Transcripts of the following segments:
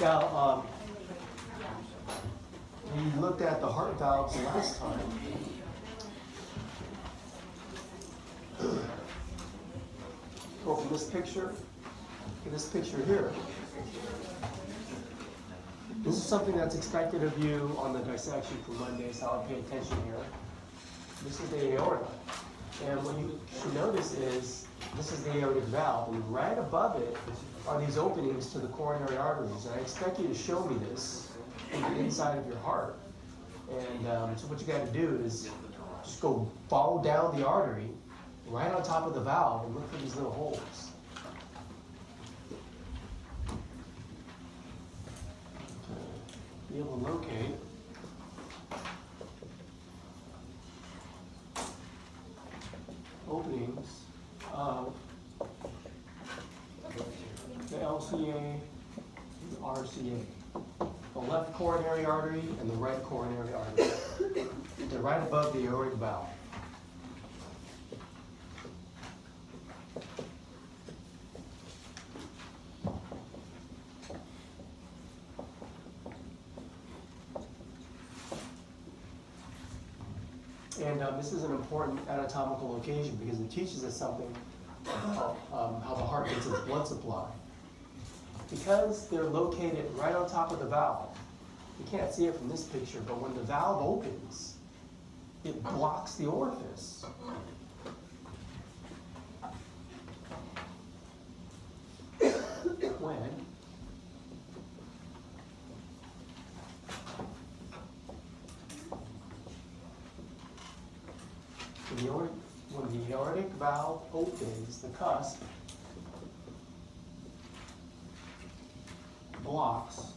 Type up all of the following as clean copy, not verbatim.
Now, we looked at the heart valves last time. Go from this picture to this picture here. This is something that's expected of you on the dissection for Monday, so I'll pay attention here. This is the aorta. And what you should notice is this is the aortic valve, and right above it are these openings to the coronary arteries. And I expect you to show me this in the inside of your heart. And so what you got to do is just go follow down the artery right on top of the valve and look for these little holes. To be able to locate openings of the LCA and the RCA. The left coronary artery and the right coronary artery. They're right above the aortic valve. And this is an important anatomical location because it teaches us something about how the heart gets its blood supply. Because they're located right on top of the valve, you can't see it from this picture, but when the valve opens, it blocks the orifice. When the aortic valve opens, the cusp blocks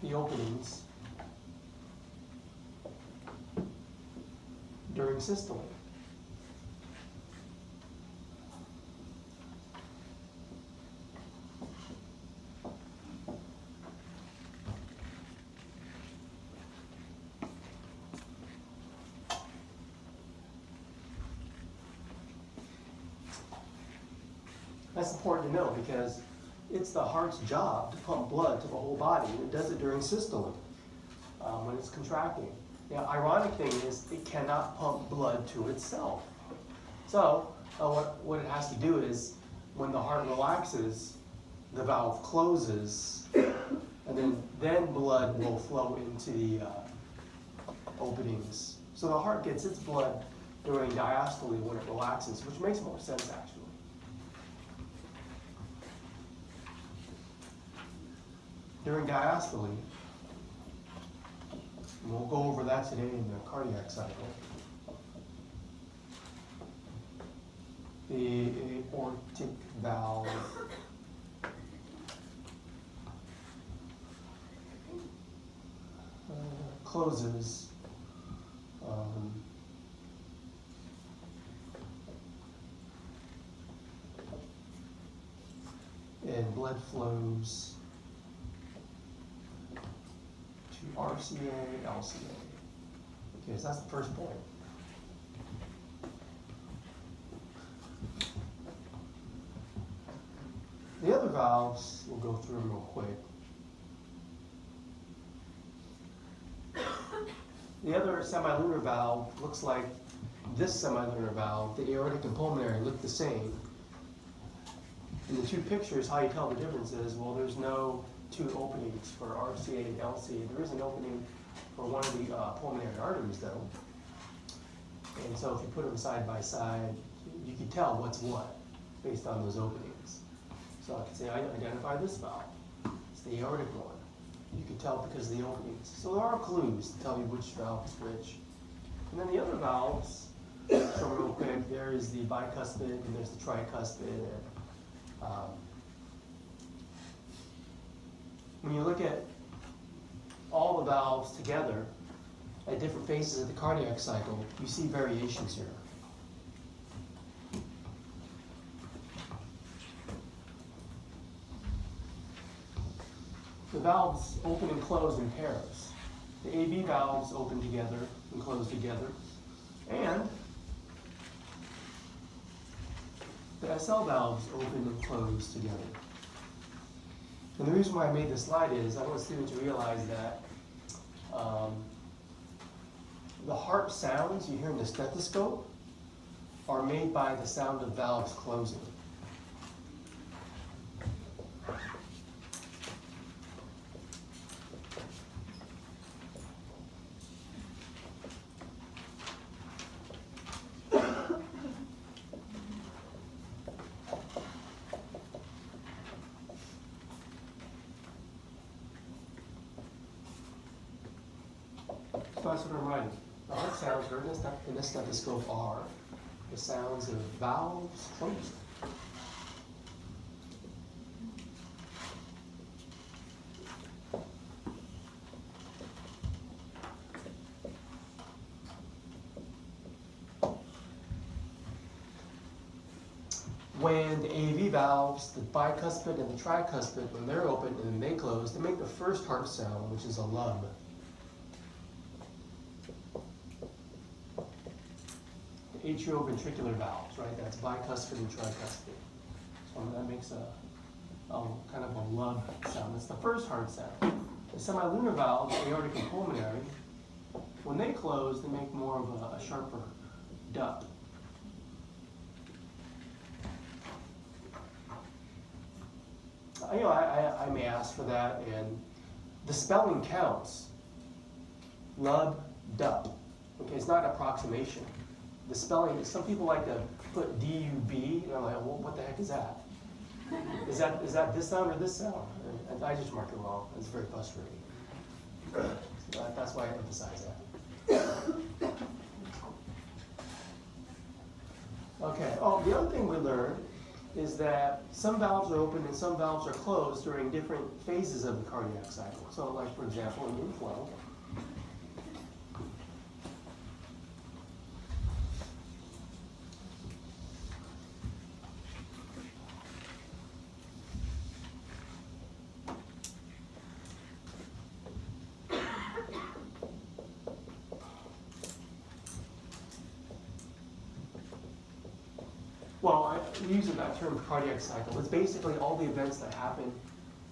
the openings during systole. That's important to know because it's the heart's job to pump blood to the whole body, and it does it during systole when it's contracting. The ironic thing is it cannot pump blood to itself. So what it has to do is when the heart relaxes, the valve closes, and then blood will flow into the openings. So the heart gets its blood during diastole when it relaxes, which makes more sense actually. During diastole, and we'll go over that today in the cardiac cycle, the aortic valve closes and blood flows RCA, LCA. Okay, so that's the first point. The other valves, we'll go through them real quick. The other semilunar valve looks like this semilunar valve. The aortic and pulmonary look the same. In the two pictures, how you tell the difference is, well, there's no two openings for RCA and LCA. There is an opening for one of the pulmonary arteries, though. And so if you put them side by side, you can tell what's what based on those openings. So I can say, I identify this valve. It's the aortic one. You can tell because of the openings. So there are clues to tell you which valve is which. And then the other valves, so real quick, there is the bicuspid and there's the tricuspid. And, when you look at all the valves together at different phases of the cardiac cycle, you see variations here. The valves open and close in pairs. The AB valves open together and close together. And The SL valves open and close together. And the reason why I made this slide is I want students to realize that the heart sounds you hear in the stethoscope are made by the sound of valves closing. So that's what I'm writing. The heart sounds heard in the stethoscope are the sounds of valves closing. When the AV valves, the bicuspid and the tricuspid, when they're open and then they close, they make the first heart sound, which is a lub. Atrial ventricular valves, right? That's bicuspid and tricuspid. So that makes a kind of a lub sound. That's the first heart sound. The semilunar valves, aortic and pulmonary, when they close, they make more of a sharper dup. I may ask for that, and the spelling counts. Lub, dup. Okay, it's not approximation. The spelling, some people like to put D-U-B, and I'm like, well, what the heck is that? Is that this sound or this sound? And I just mark it wrong. It's very frustrating. So that's why I emphasize that. Okay, the other thing we learned is that some valves are open and some valves are closed during different phases of the cardiac cycle. So like, for example, in inflow, we use that term cardiac cycle. It's basically all the events that happen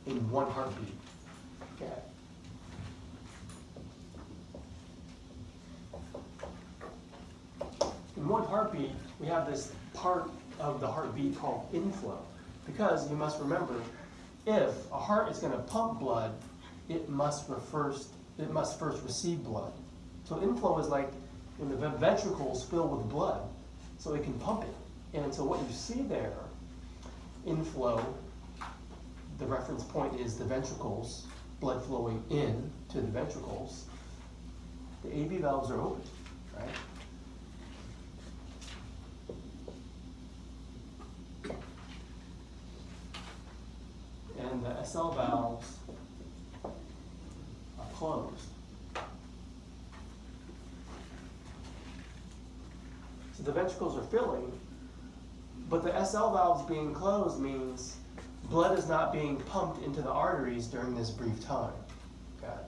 in one heartbeat. Okay. In one heartbeat, we have this part of the heartbeat called inflow. Because you must remember, if a heart is going to pump blood, it must first receive blood. So inflow is like when the ventricles fill with blood, so it can pump it. And so what you see there, inflow, the reference point is the ventricles, blood flowing in to the ventricles. The AV valves are open, right? And the SL valves are closed. So the ventricles are filling, but the SL valves being closed means blood is not being pumped into the arteries during this brief time. Okay.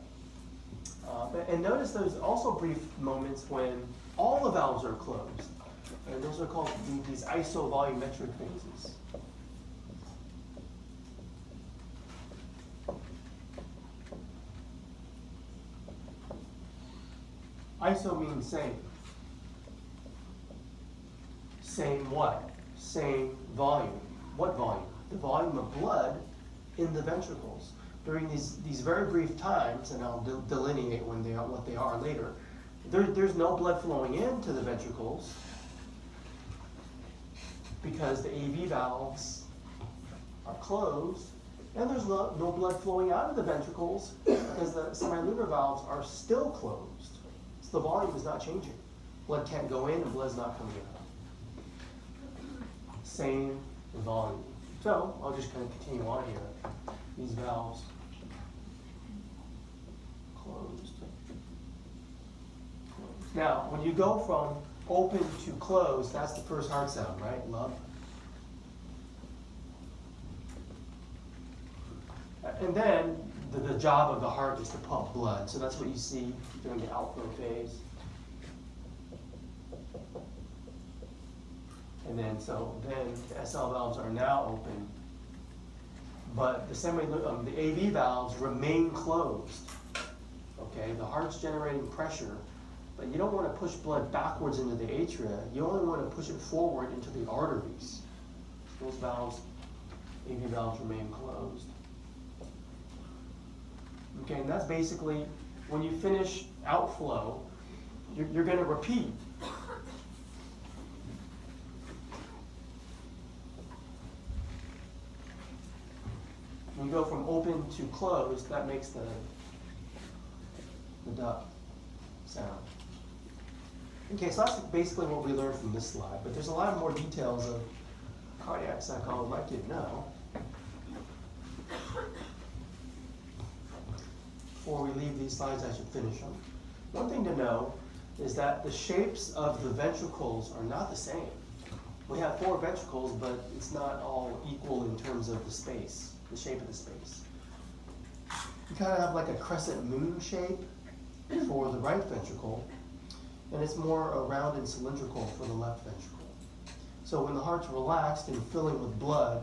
And notice there's also brief moments when all the valves are closed. And those are called these isovolumetric phases. Iso means same. Same what? Same volume. What volume? The volume of blood in the ventricles. During these very brief times, and I'll delineate what they are later, there's no blood flowing into the ventricles because the AV valves are closed, and there's no blood flowing out of the ventricles because the semilunar valves are still closed. So the volume is not changing. Blood can't go in and blood's not coming out. Same volume. So I'll just kind of continue on here. These valves closed. Now, when you go from open to closed, that's the first heart sound, right? Love. And then the job of the heart is to pump blood. So that's what you see during the outflow phase. And then, the SL valves are now open, but the AV valves remain closed. Okay, the heart's generating pressure, but you don't want to push blood backwards into the atria. You only want to push it forward into the arteries. Those valves, AV valves, remain closed. Okay, and that's basically, when you finish outflow, you're going to repeat. When you go from open to closed, that makes the duct sound. Okay, so that's basically what we learned from this slide, but there's a lot more details of cardiac cycle I'd like you to know. Before we leave these slides, I should finish them. One thing to know is that the shapes of the ventricles are not the same. We have 4 ventricles, but it's not all equal in terms of the space, the shape of the space. You kind of have like a crescent moon shape for the right ventricle, and it's more round and cylindrical for the left ventricle. So when the heart's relaxed and filling with blood,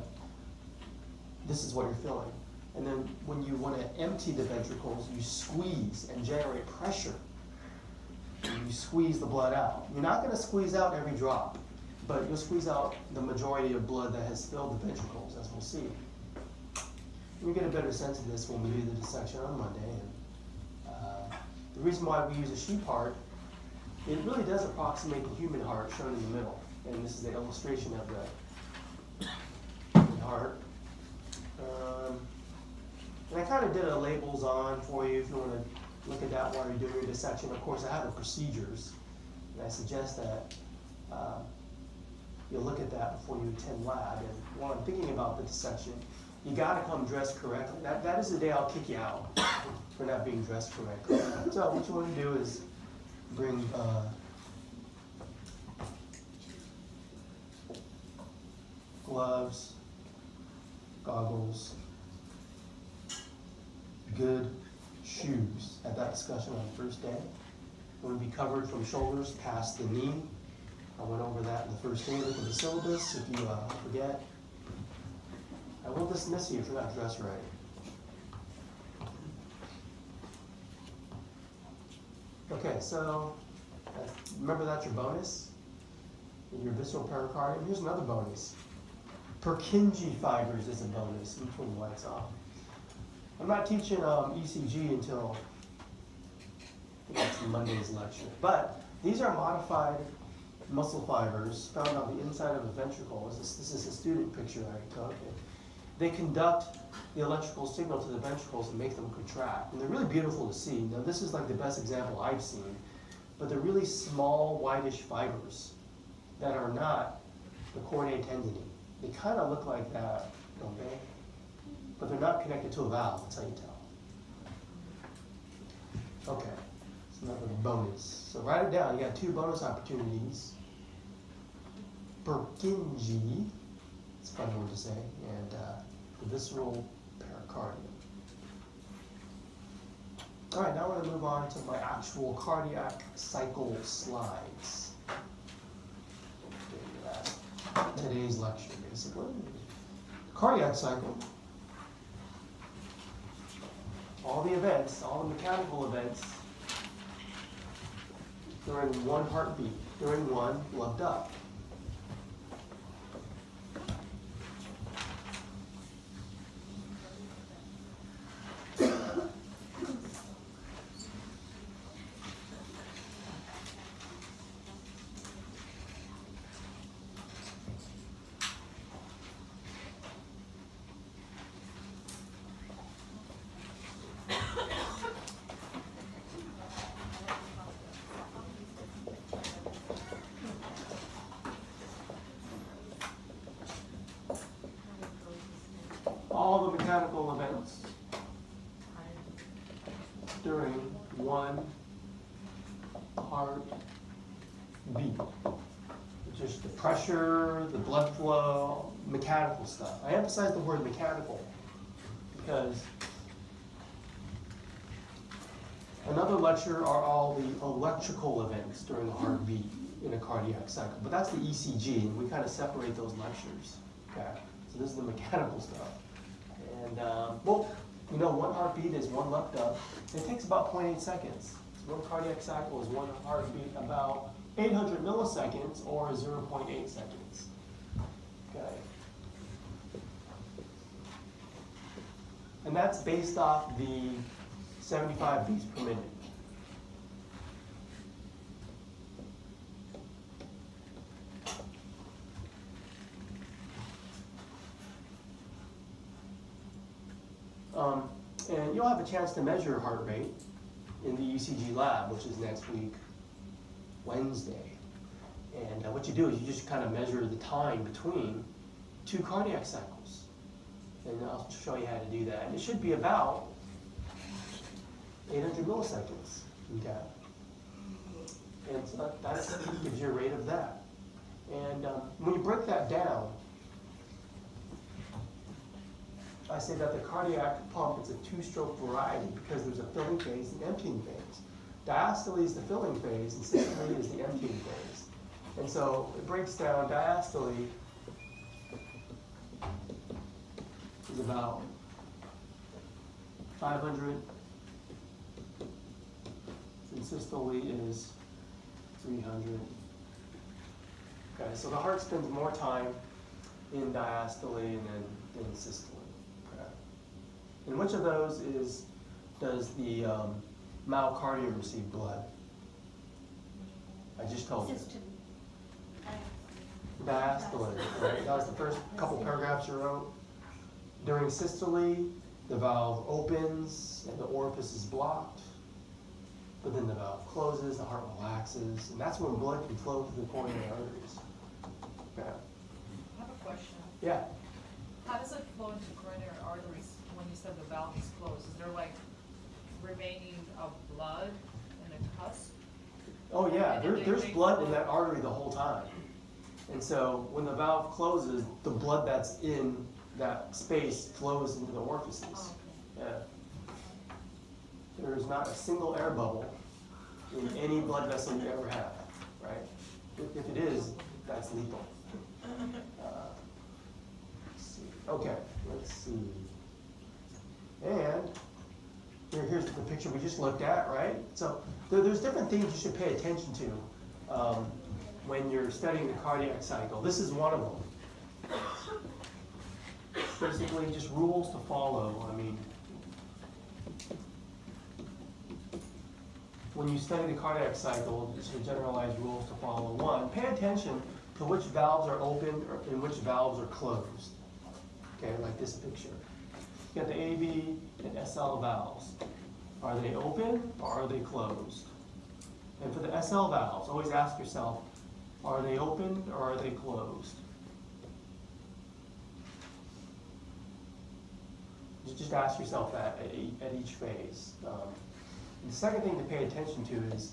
this is what you're feeling. And then when you want to empty the ventricles, you squeeze and generate pressure. And you squeeze the blood out. You're not going to squeeze out every drop, but you'll squeeze out the majority of blood that has filled the ventricles, as we'll see. We'll get a better sense of this when we do the dissection on Monday. And, the reason why we use a sheep heart, it really does approximate the human heart shown in the middle. And this is the illustration of the human heart. And I kind of did a labels on for you if you want to look at that while you're doing your dissection. Of course, I have the procedures, and I suggest that you'll look at that before you attend lab. And while I'm thinking about the dissection, you got to come dressed correctly. That is the day I'll kick you out for not being dressed correctly. So what you want to do is bring gloves, goggles, good shoes at that discussion on the first day. We'll be covered from shoulders past the knee. I went over that in the first day. Look at the syllabus if you forget. I will dismiss you if you're not dressed right. Okay, so remember that's your bonus in your visceral pericardium. Here's another bonus. Purkinje fibers is a bonus. Let me turn the lights off. I'm not teaching ECG until I think it's Monday's lecture. But these are modified muscle fibers found on the inside of a ventricle. This is a student picture I took. They conduct the electrical signal to the ventricles and make them contract. And they're really beautiful to see. Now this is like the best example I've seen. But they're really small, whitish fibers that are not the chordae tendineae. They kind of look like that, don't they? But they're not connected to a valve, that's how you tell. Okay, it's another bonus. So write it down, you got 2 bonus opportunities. Purkinje, it's a fun word to say, and the visceral pericardium. All right, now we're gonna move on to my actual cardiac cycle slides. Today's lecture, basically. Cardiac cycle. All the events, all the mechanical events during one heartbeat, during one blood duct. All the mechanical events during one heartbeat, which is the pressure, the blood flow, mechanical stuff. I emphasize the word mechanical because another lecture are all the electrical events during the heartbeat in a cardiac cycle. But that's the ECG, and we kind of separate those lectures. Okay, so this is the mechanical stuff. And well, you know, one heartbeat is one left up. It takes about 0.8 seconds. So one cardiac cycle is one heartbeat about 800 milliseconds or 0.8 seconds. Okay. And that's based off the 75 beats per minute. And you'll have a chance to measure heart rate in the ECG lab, which is next week, Wednesday. And what you do is you just kind of measure the time between two cardiac cycles. And I'll show you how to do that. And it should be about 800 milliseconds. Okay. And so that gives you a rate of that. And when you break that down, I say that the cardiac pump is a two-stroke variety because there's a filling phase and emptying phase. Diastole is the filling phase and systole is the emptying phase. And so it breaks down. Diastole is about 500, and systole is 300. Okay, so the heart spends more time in diastole and then in systole. And which of those does the myocardium receive blood? I just told you. Diastole, right? That was the first couple paragraphs you wrote. During systole, the valve opens and the orifice is blocked. But then the valve closes, the heart relaxes, and that's when blood can flow through the coronary arteries. Okay. I have a question. Yeah. How does it flow into coronary arteries when you said the valve is closed? Is there like remaining of blood in the cusp? Oh yeah, there's blood in that artery the whole time. And so when the valve closes, the blood that's in that space flows into the orifices. Oh, okay. Yeah. There's not a single air bubble in any blood vessel you ever have, right? If it is, that's lethal. Okay, let's see. And here's the picture we just looked at, right? So there's different things you should pay attention to when you're studying the cardiac cycle. This is one of them. Basically, just rules to follow. I mean, when you study the cardiac cycle, just some generalized rules to follow. One, pay attention to which valves are open and which valves are closed. Okay, like this picture. You got the AV and SL valves. Are they open or are they closed? And for the SL valves, always ask yourself, are they open or are they closed? Just ask yourself that at each phase. The second thing to pay attention to is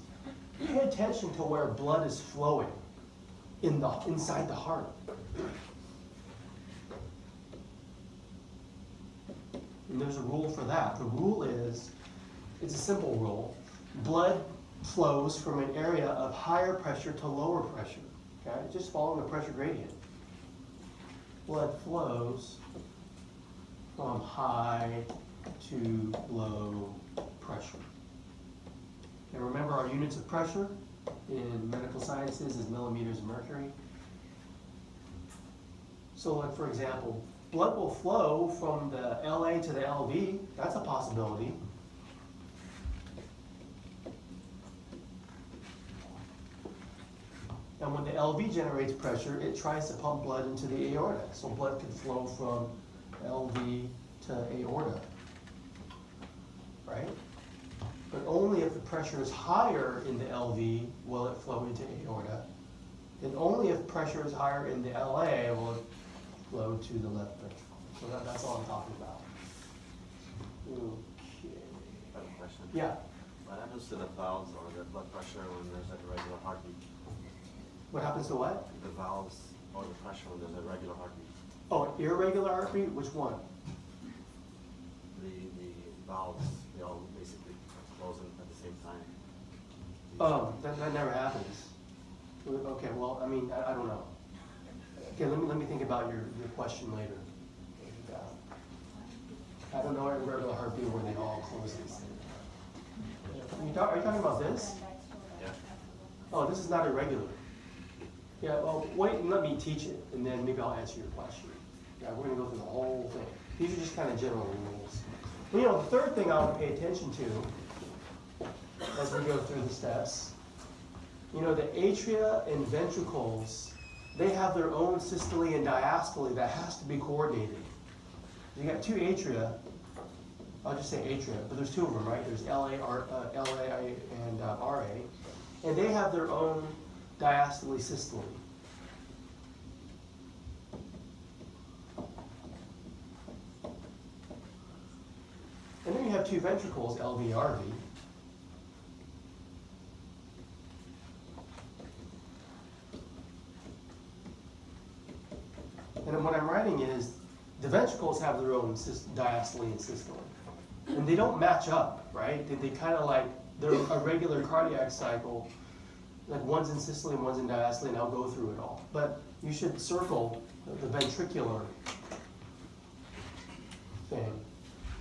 pay attention to where blood is flowing inside the heart. And there's a rule for that. The rule is, it's a simple rule. Blood flows from an area of higher pressure to lower pressure. Okay? Just following the pressure gradient. Blood flows from high to low pressure. And remember our units of pressure in medical sciences is millimeters of mercury. So like for example, blood will flow from the LA to the LV. That's a possibility. And when the LV generates pressure, it tries to pump blood into the aorta. So blood can flow from LV to aorta, right? But only if the pressure is higher in the LV will it flow into aorta. And only if pressure is higher in the LA will it flow to the left ventricle. So that's all I'm talking about. Okay. I have a question. Yeah. What happens to the valves or the blood pressure when there's a regular heartbeat? What happens to what? The valves or the pressure when there's a regular heartbeat. Oh, irregular heartbeat? Which one? The valves, they all basically close at the same time. Oh, that never happens. Okay, well, I mean, I don't know. Okay, let me think about your question later. And, I don't know every regular heartbeat where they all close these. Are you talking about this? Yeah. Oh, this is not irregular. Yeah, well, wait and let me teach it, and then maybe I'll answer your question. Yeah, we're going to go through the whole thing. These are just kind of general rules. Well, you know, the third thing I want to pay attention to as we go through the steps, you know, the atria and ventricles, they have their own systole and diastole that has to be coordinated. You got two atria, I'll just say atria, but there's two of them, right? There's LA and RA, and they have their own diastole systole. And then you have two ventricles, LV, RV. And then what I'm writing is, the ventricles have their own diastole and systole. And they don't match up, right? They kind of like, they're a regular cardiac cycle, like one's in systole and one's in diastole, and I'll go through it all. But you should circle the ventricular thing.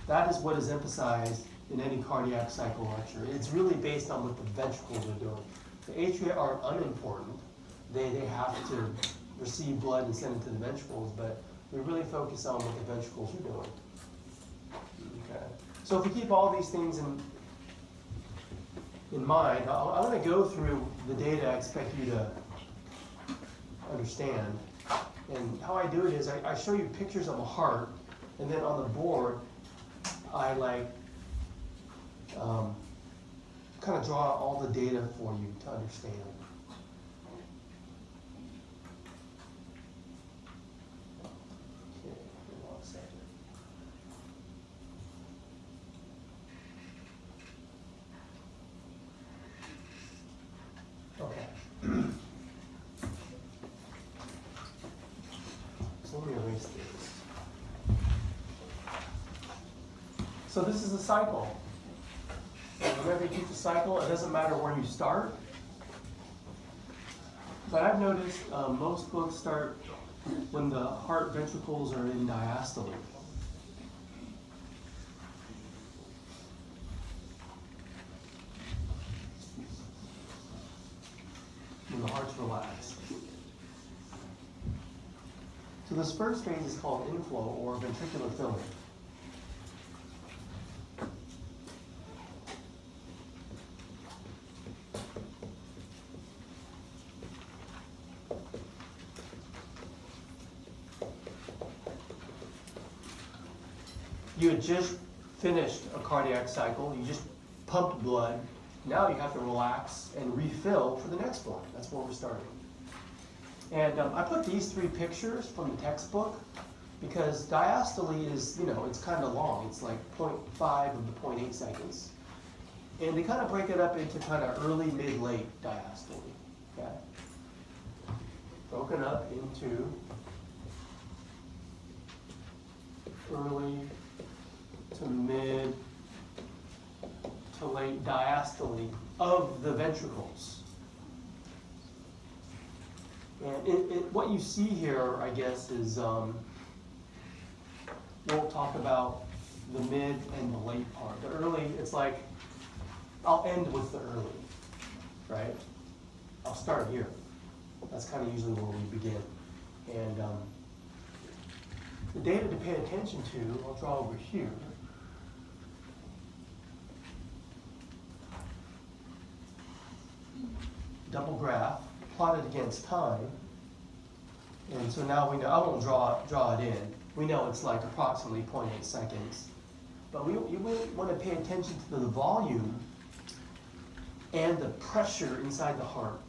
That is what is emphasized in any cardiac cycle lecture. It's really based on what the ventricles are doing. The atria are unimportant. They have to receive blood and send it to the ventricles, but we really focus on what the ventricles are doing. Okay. So if we keep all these things in mind, I'm going to go through the data I expect you to understand. And how I do it is I show you pictures of a heart, and then on the board, I kind of draw all the data for you to understand. Okay, hold on a second. Okay. So let me erase this. So this is a cycle. And whenever you teach a cycle, it doesn't matter where you start. But I've noticed most books start when the heart ventricles are in diastole. When the heart's relaxed. So this first phase is called inflow or ventricular filling. You had just finished a cardiac cycle, you just pumped blood, now you have to relax and refill for the next one. That's where we're starting. And I put these three pictures from the textbook because diastole is, you know, it's kind of long. It's like 0.5 of the 0.8 seconds. And they kind of break it up into kind of early, mid, late diastole. Okay? Broken up into early to mid to late diastole of the ventricles. And what you see here, I guess, is we'll talk about the mid and the late part. The early, it's like, I'll end with the early, right? I'll start here. That's kind of usually where we begin. And the data to pay attention to, I'll draw over here. Double graph, plotted against time. And so now we know, I won't draw it in. We know it's like approximately 0.8 seconds. But you want to pay attention to the volume and the pressure inside the heart.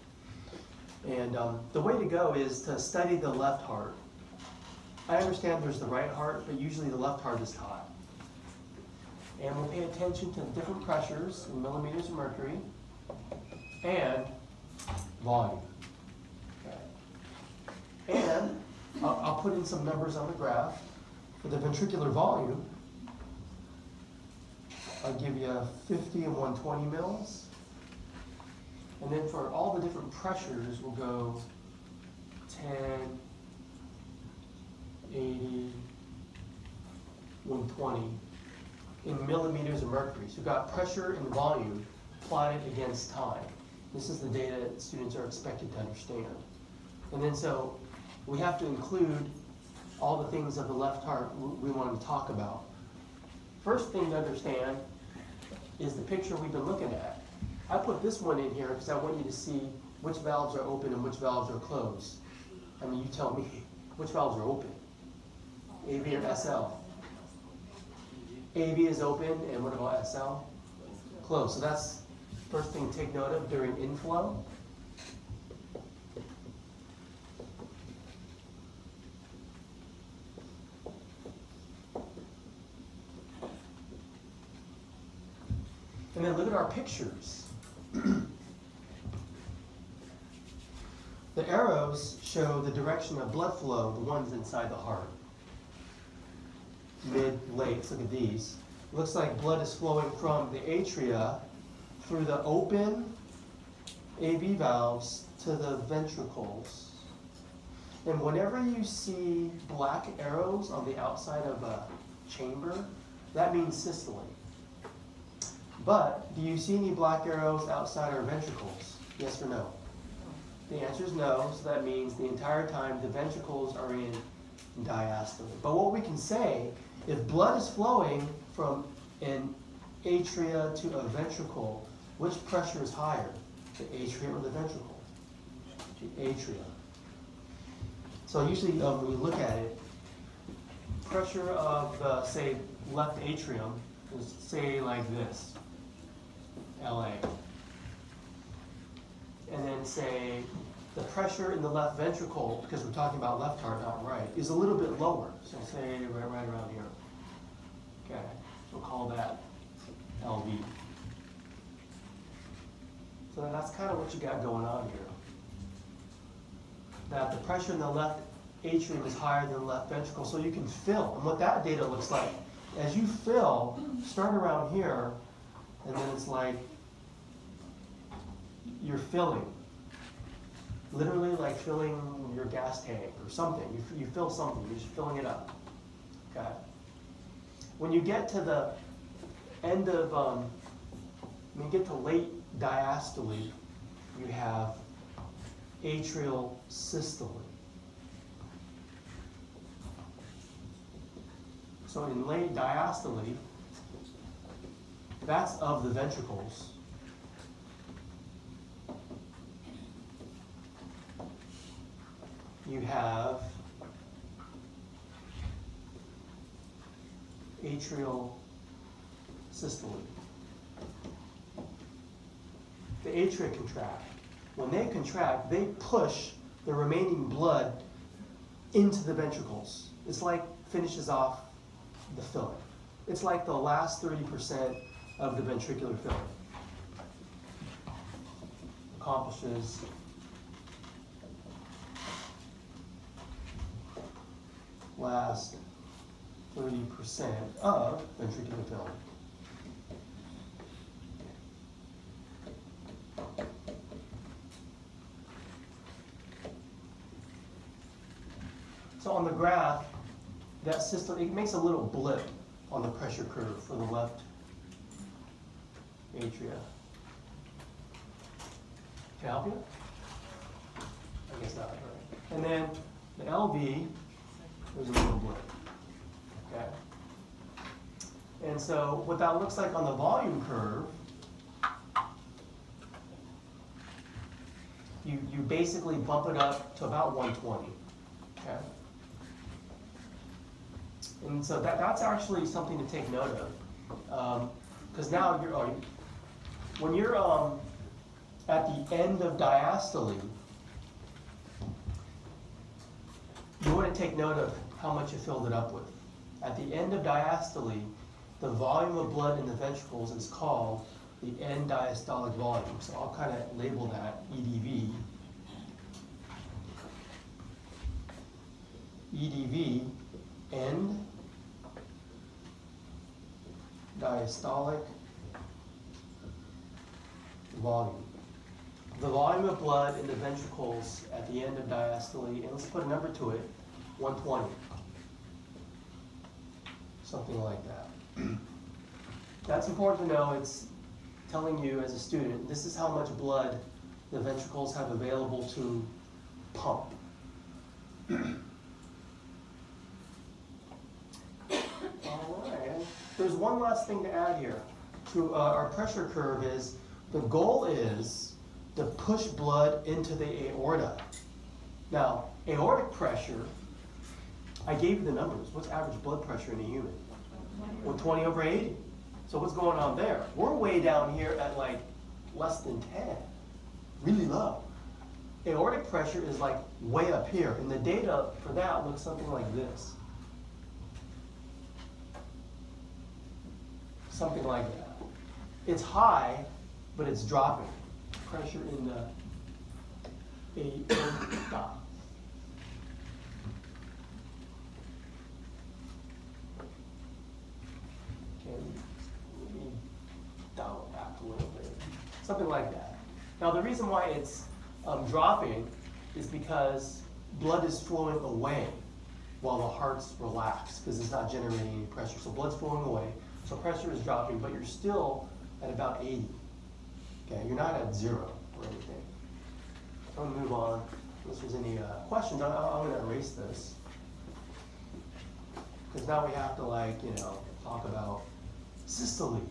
And the way to go is to study the left heart. I understand there's the right heart, but usually the left heart is taught. And we'll pay attention to different pressures in millimeters of mercury and volume. Okay. And I'll put in some numbers on the graph. For the ventricular volume, I'll give you 50 and 120 mils. And then for all the different pressures, we'll go 10, 80, 120 in millimeters of mercury. So we've got pressure and volume plotted against time. This is the data that students are expected to understand. And then so we have to include all the things of the left heart we want to talk about. First thing to understand is the picture we've been looking at. I put this one in here because I want you to see which valves are open and which valves are closed. I mean, you tell me which valves are open, AV or SL? AV is open, and what about SL? Closed. So that's first thing to take note of during inflow. And then look at our pictures. The arrows show the direction of blood flow, the ones inside the heart. Mid, late, look at these. Looks like blood is flowing from the atria through the open AV valves to the ventricles. And whenever you see black arrows on the outside of a chamber, that means systole. But do you see any black arrows outside our ventricles? Yes or no? The answer is no, so that means the entire time the ventricles are in diastole. But what we can say, if blood is flowing from an atria to a ventricle, which pressure is higher, the atria or the ventricle? The atria. So usually when we look at it, pressure of the, say, left atrium is, say, like this, LA. And then say the pressure in the left ventricle, because we're talking about left heart, not right, is a little bit lower. So say right around here. Okay, we'll call that LV. So that's kind of what you got going on here. That the pressure in the left atrium is higher than the left ventricle, so you can fill. And what that data looks like, as you fill, start around here, and then it's like you're filling. Literally like filling your gas tank or something. You fill something, you're just filling it up. Okay. When you get to the end of, when you get to late diastole, you have atrial systole. So in late diastole, that's of the ventricles. You have atrial systole. The atria contract. When they contract, they push the remaining blood into the ventricles. It's like finishes off the filling. It's like the last 30% of the ventricular filling. Accomplishes last 30% of ventricular filling. So on the graph, that system, it makes a little blip on the pressure curve for the left atria. Can I help you? I guess not, right? And then the LV, there's a little blip. Okay. And so what that looks like on the volume curve, you basically bump it up to about 120. Okay. And so that's actually something to take note of, because now when you're at the end of diastole, you want to take note of how much you filled it up with. At the end of diastole, the volume of blood in the ventricles is called the end diastolic volume. So I'll kind of label that EDV. EDV, end diastolic volume. the volume of blood in the ventricles at the end of diastole, and let's put a number to it, 120. Something like that. That's important to know. It's telling you as a student, this is how much blood the ventricles have available to pump. All right. There's one last thing to add here to our pressure curve is the goal is to push blood into the aorta. Now, aortic pressure, I gave you the numbers. What's average blood pressure in a human? 120 over 80. So what's going on there? We're way down here at like less than 10, really low. Aortic pressure is like way up here, and the data for that looks something like this. Something like that. It's high, but it's dropping. Pressure in the aorta. Let me dial it back a little bit. Something like that. Now the reason why it's dropping is because blood is flowing away while the heart's relaxed because it's not generating any pressure. So blood's flowing away, so pressure is dropping, but you're still at about 80. Okay, you're not at 0 or anything. I'm gonna move on. Unless there's any questions, I'm gonna erase this. Because now we have to talk about systole.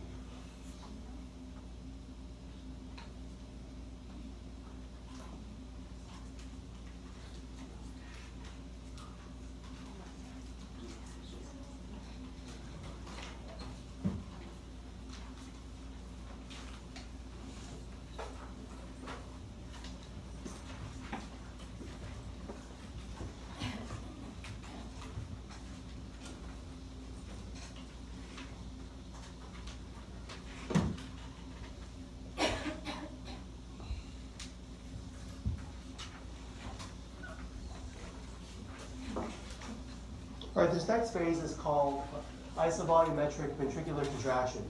All right, this next phase is called isovolumetric ventricular contraction.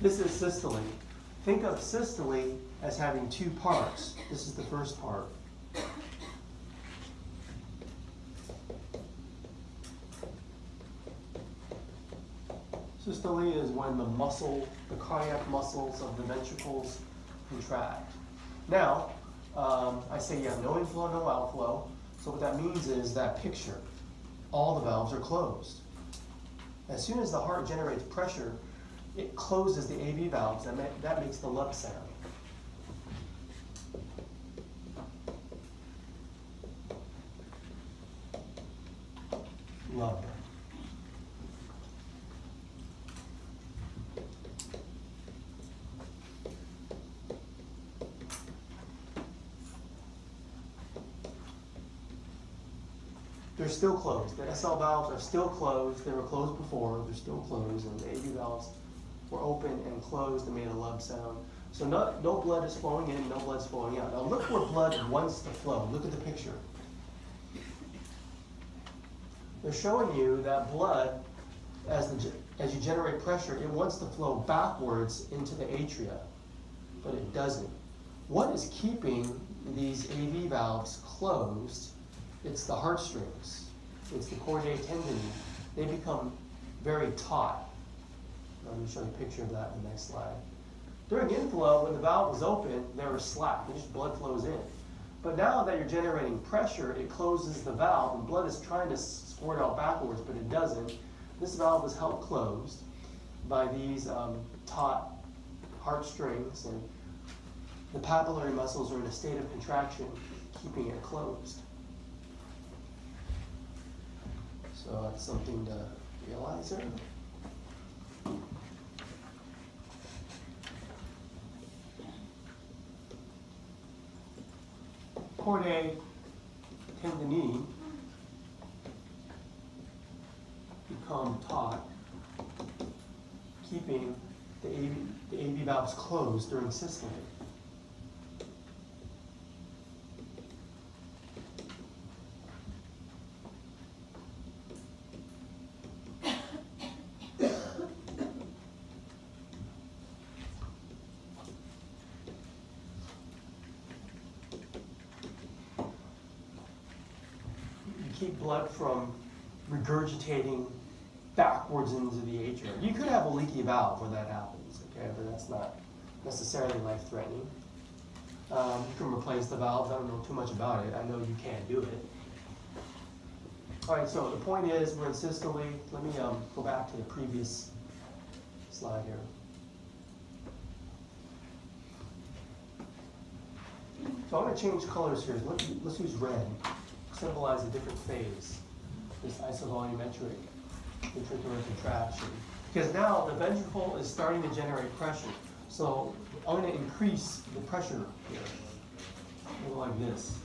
This is systole. Think of systole as having two parts. This is the first part. Systole is when the cardiac muscles of the ventricles contract. Now, I say you have no inflow, no outflow. So what that means is that picture, all the valves are closed. As soon as the heart generates pressure, it closes the AV valves, and that makes the lub sound. Lub. They're still closed. The SL valves are still closed. They were closed before. They're still closed. And the AV valves were open and closed and made a lub sound. So no blood is flowing in, no blood is flowing out. Now look where blood wants to flow. Look at the picture. They're showing you that blood, as you generate pressure, it wants to flow backwards into the atria, but it doesn't. What is keeping these AV valves closed? It's the heartstrings. It's the chordae tendineae. They become very taut. Let me show you a picture of that in the next slide. During inflow, when the valve was open, they were slack. Just blood flows in. But now that you're generating pressure, it closes the valve, and blood is trying to squirt out backwards, but it doesn't. This valve is held closed by these taut heartstrings, and the papillary muscles are in a state of contraction, keeping it closed. So that's something to realize there. Chordae tendineae become taut, keeping the AV valves closed during systole. keep blood from regurgitating backwards into the atrium. You could have a leaky valve where that happens, okay, but that's not necessarily life-threatening. You can replace the valve. I don't know too much about it. I know you can't do it. All right, so the point is we're in systole. Let me go back to the previous slide here. So I'm going to change colors here. Let's use red. Symbolize a different phase. This isovolumetric ventricular contraction. Because now the ventricle is starting to generate pressure. So I'm going to increase the pressure here. Go like this.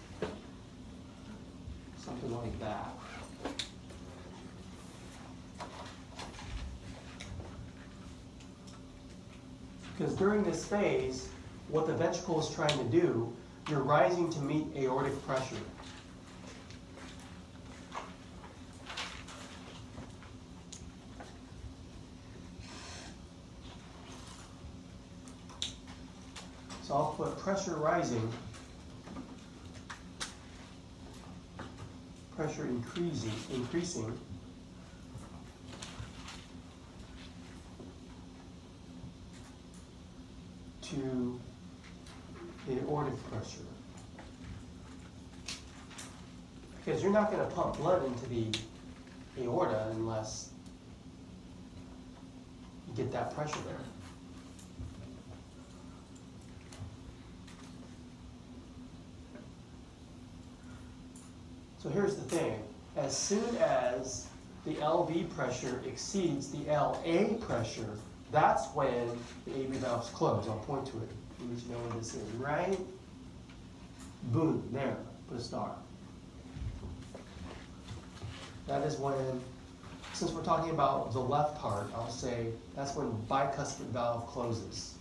Something like that. Because during this phase, what the ventricle is trying to do, you're rising to meet aortic pressure. So I'll put pressure rising, pressure increasing, to the aortic pressure. Because you're not going to pump blood into the aorta unless you get that pressure there. So here's the thing. As soon as the LV pressure exceeds the LA pressure, that's when the AV valves close. I'll point to it. You need to know where this is, right? Boom, there, put a star. That is when, since we're talking about the left heart, I'll say that's when bicuspid valve closes.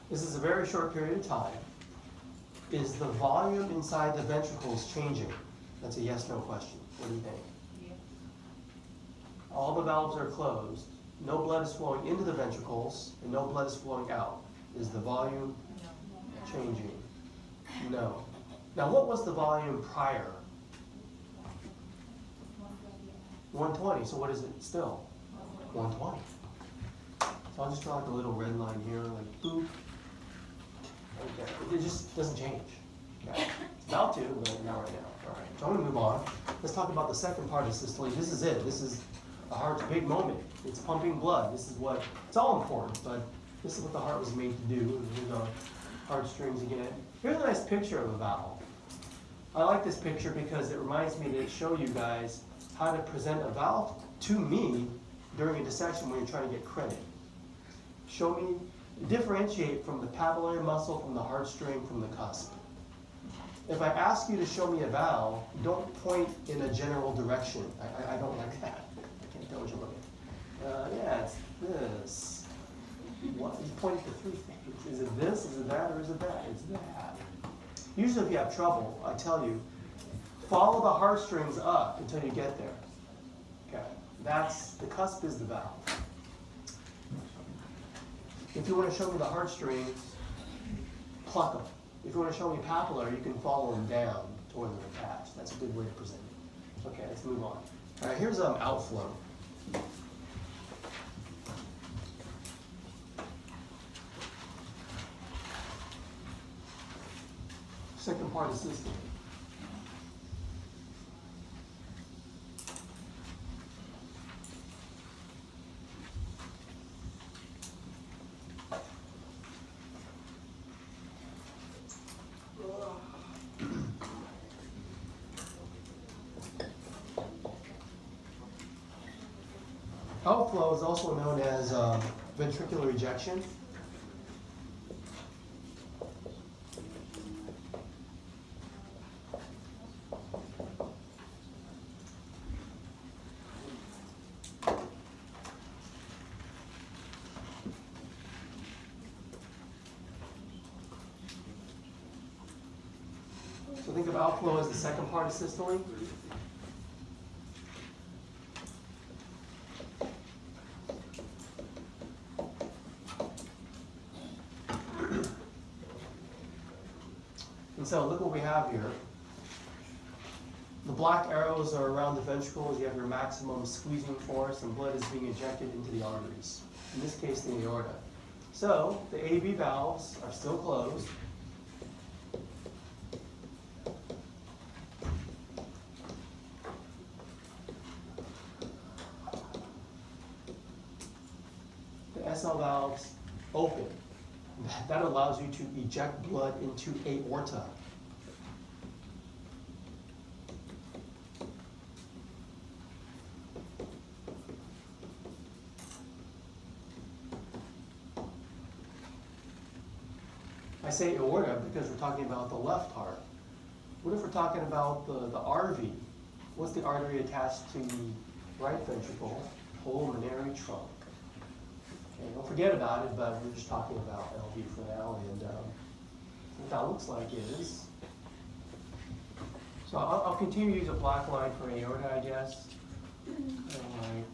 This is a very short period of time. Is the volume inside the ventricles changing? That's a yes/no question. What do you think? Yeah. All the valves are closed. No blood is flowing into the ventricles, and no blood is flowing out. Is the volume changing? No. Now, what was the volume prior? 120. So what is it still? 120. So I'll just draw like a little red line here, like boop. Okay. It just doesn't change. Okay. It's about to, but not right now. All right. So I'm going to move on. Let's talk about the second part of systole. This is it. This is the heart's big moment. It's pumping blood. This is what, it's all important, but this is what the heart was made to do. And here's our heartstrings again. Here's a nice picture of a valve. I like this picture because it reminds me to show you guys how to present a valve to me during a dissection when you're trying to get credit. Show me, differentiate from the papillary muscle, from the heartstring, from the cusp. If I ask you to show me a valve, don't point in a general direction. I don't like that. I can't tell what you're looking at. Yeah, it's this. What? You point to three things. Is it this, is it that, or is it that? It's that. Usually if you have trouble, I tell you, follow the heartstrings up until you get there. Okay, that's, the cusp is the valve. If you want to show me the heartstrings, pluck them. If you want to show me papillary, you can follow them down to where they're attached. That's a good way to present it. Okay, let's move on. All right, here's outflow. Second part of system. Outflow is also known as ventricular ejection. So think of outflow as the second part of systole. And so look what we have here. The black arrows are around the ventricles. You have your maximum squeezing force, and blood is being ejected into the arteries. In this case, the aorta. So the AV valves are still closed. The SL valves open. That allows you to eject blood into aorta. I say aorta because we're talking about the left heart. What if we're talking about the RV? What's the artery attached to the right ventricle? Pulmonary trunk. Okay, don't forget about it, but we're just talking about LV for now, and what that looks like is. So I'll continue to use a black line for aorta, I guess. Like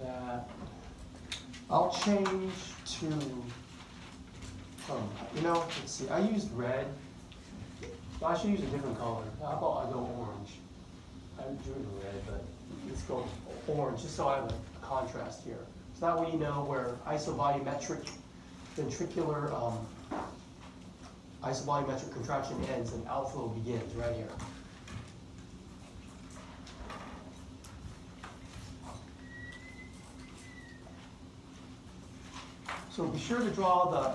that. I'll change to. You know, let's see, I used red. I should use a different color. How about I go orange? I drew the red, but let's go orange, just so I have a contrast here. So that way you know where isovolumetric ventricular, isovolumetric contraction ends and outflow begins, right here. So be sure to draw the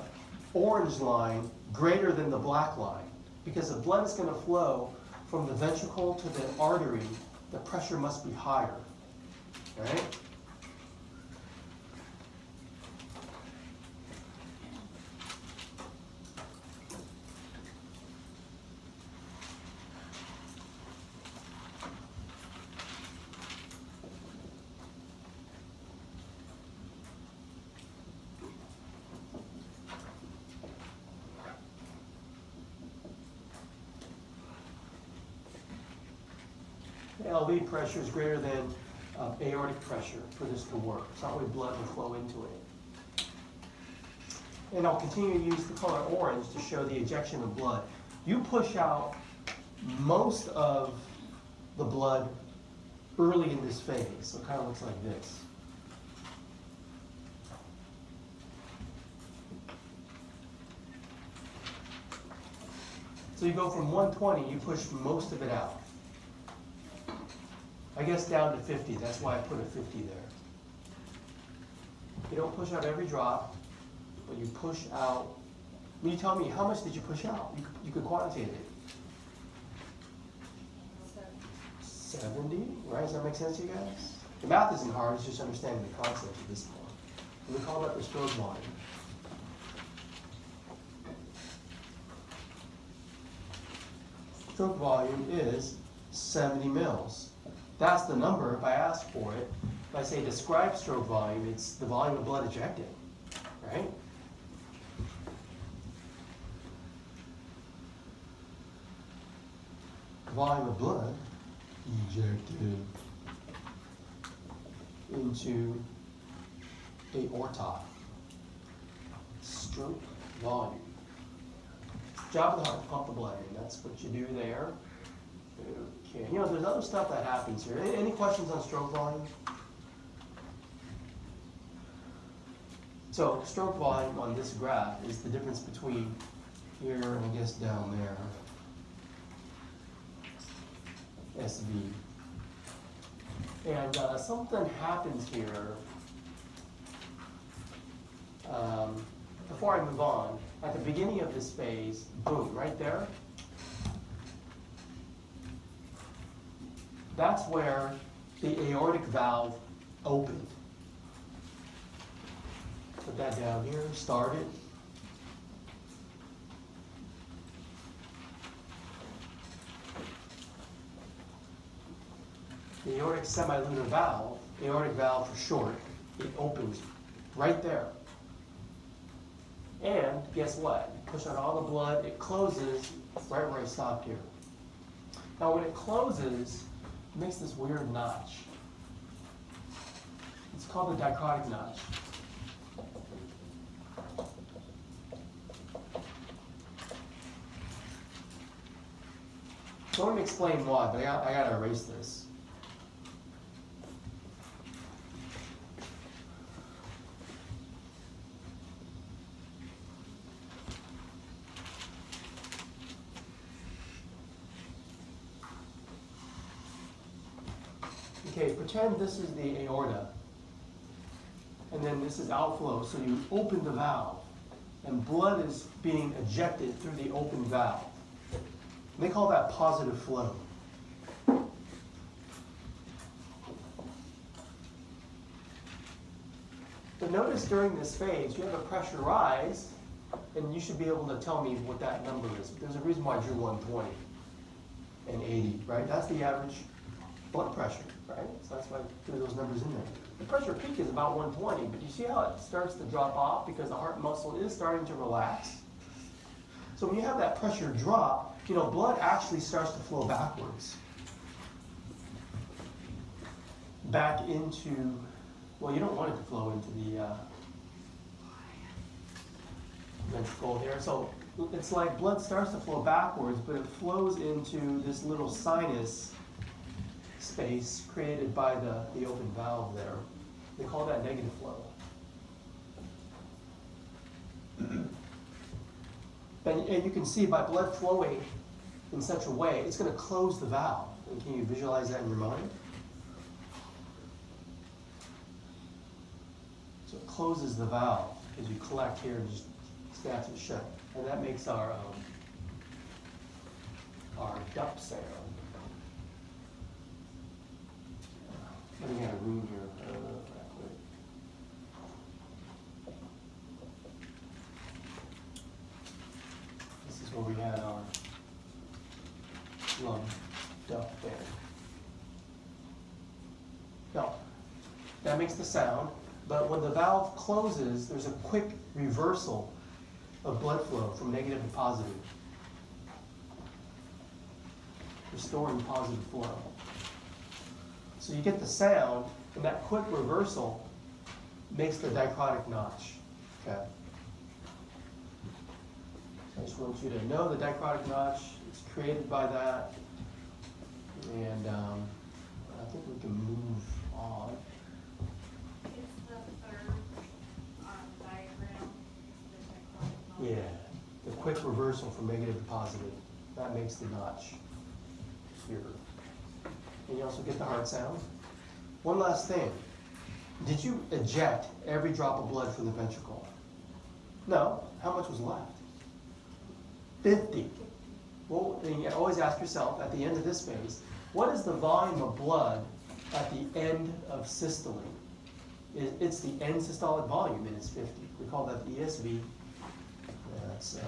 orange line greater than the black line, because the blood is going to flow from the ventricle to the artery. The pressure must be higher, right? LV pressure is greater than aortic pressure for this to work. So that way blood will flow into it. And I'll continue to use the color orange to show the ejection of blood. You push out most of the blood early in this phase, so it kind of looks like this. So you go from 120, you push most of it out. I guess down to 50, that's why I put a 50 there. You don't push out every drop, but you push out. When you tell me, how much did you push out? You could quantitate it. 70, right? Does that make sense to you guys? The math isn't hard, it's just understanding the concept at this point. And we call that the stroke volume. Stroke volume is 70 mils. That's the number if I ask for it. If I say describe stroke volume, it's the volume of blood ejected, right? Volume of blood ejected into aorta. Stroke volume. Job of the heart to pump the blood in. That's what you do there. Okay. You know, there's other stuff that happens here. Any questions on stroke volume? So stroke volume on this graph is the difference between here and I guess down there. SV. And something happens here. Before I move on, at the beginning of this phase, boom, right there. That's where the aortic valve opened. Put that down here, started. The aortic semilunar valve, aortic valve for short, it opens right there. And guess what? You push out all the blood, it closes right where I stopped here. Now when it closes, it makes this weird notch. It's called the dichrotic notch. So let me explain why, but I gotta erase this. Okay, pretend this is the aorta, and then this is outflow, so you open the valve, and blood is being ejected through the open valve. They call that positive flow. But notice during this phase, you have a pressure rise, and you should be able to tell me what that number is. There's a reason why I drew 120 and 80, right? That's the average blood pressure, right? So that's why I threw those numbers in there. The pressure peak is about 120, but you see how it starts to drop off because the heart muscle is starting to relax? So when you have that pressure drop, you know, blood actually starts to flow backwards. Back into, well, you don't want it to flow into the ventricle here. So it's like blood starts to flow backwards, but it flows into this little sinus space created by the open valve there. They call that negative flow. And you can see by blood flowing in such a way, it's going to close the valve. And can you visualize that in your mind? So it closes the valve as you collect here and just snaps it shut. And that makes our duct sound. Running out of room here. Right quick. This is where we had our lung duct there. Now, that makes the sound, but when the valve closes, there's a quick reversal of blood flow from negative to positive, restoring positive flow. So you get the sound, and that quick reversal makes the dichrotic notch. Okay. So I just want you to know the dichrotic notch is created by that, and I think we can move on. It's the third diagram. The Yeah, the quick reversal from negative to positive. That makes the notch here. And you also get the heart sound. One last thing. Did you eject every drop of blood from the ventricle? No. How much was left? 50. Well, then you always ask yourself at the end of this phase, what is the volume of blood at the end of systole? It's the end systolic volume, and it's 50. We call that the ESV. That's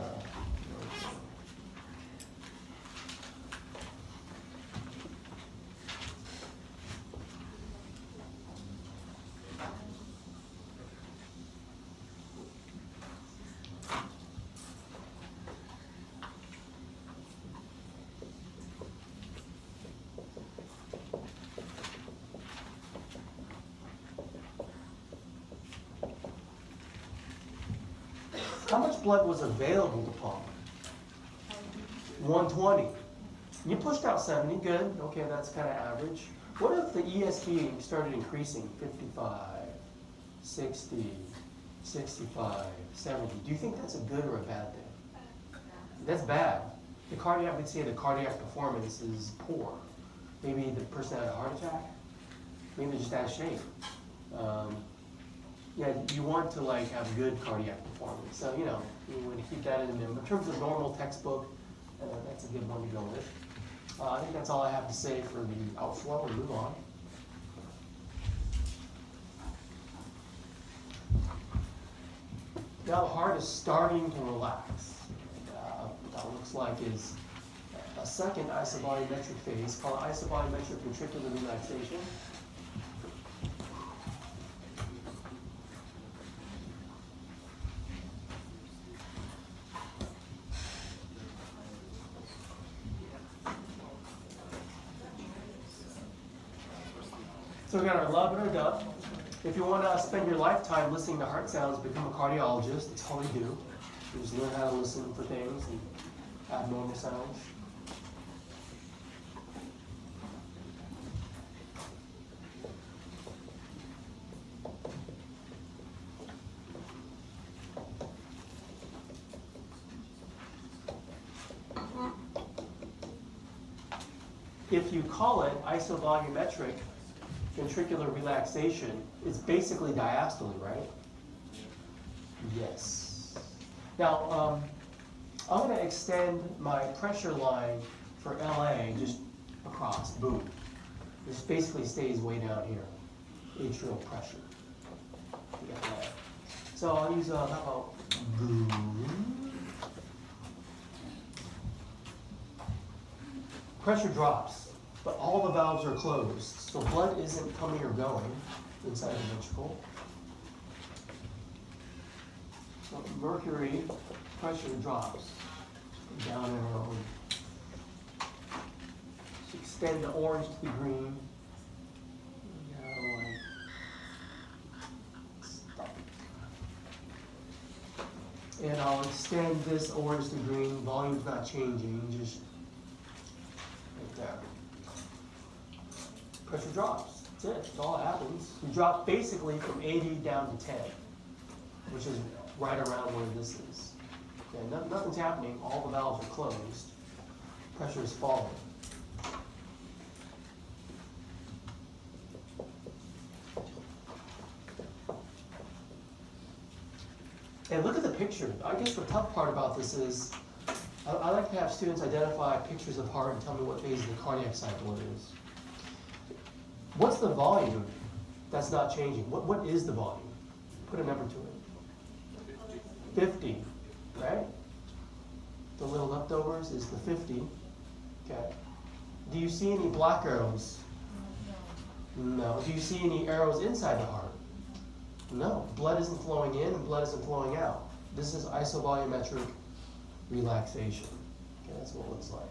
how much blood was available to pump? 120. You pushed out 70, good. Okay, that's kind of average. What if the ESV started increasing? 55, 60, 65, 70. Do you think that's a good or a bad thing? That's bad. The cardiac, we'd say the cardiac performance is poor. Maybe the person had a heart attack. Maybe they're just out of shape. Yeah, you want to like have good cardiac performance. So, you know, you want to keep that in there. In terms of normal textbook, that's a good one to go with. I think that's all I have to say for the outflow. We'll move on. Now the heart is starting to relax. What that looks like is a second isovolumetric phase called isovolumetric ventricular relaxation. So we got our lub and our dub. If you want to spend your lifetime listening to heart sounds, become a cardiologist. That's all you do. You just learn how to listen for things and abnormal sounds. If you call it isovolumetric ventricular relaxation, it's basically diastole, right? Yes. Now, I'm going to extend my pressure line for LA just across, boom. This basically stays way down here, atrial pressure. You got that. So I'll use, how about boom. Pressure drops, but all the valves are closed, so blood isn't coming or going inside the ventricle. So mercury pressure drops down and around. Just extend the orange to the green. Stop. And I'll extend this orange to green. Volume's not changing, just there. Pressure drops. That's it. That's all that happens. You drop basically from 80 down to 10, which is right around where this is. Okay, nothing's happening. All the valves are closed. Pressure is falling. And look at the picture. I guess the tough part about this is I like to have students identify pictures of heart and tell me what phase of the cardiac cycle it is. What's the volume that's not changing? What is the volume? Put a number to it. 50, right? The little leftovers is the 50. Okay. Do you see any black arrows? No. Do you see any arrows inside the heart? No. Blood isn't flowing in and blood isn't flowing out. This is isovolumetric relaxation. Okay, that's what it looks like.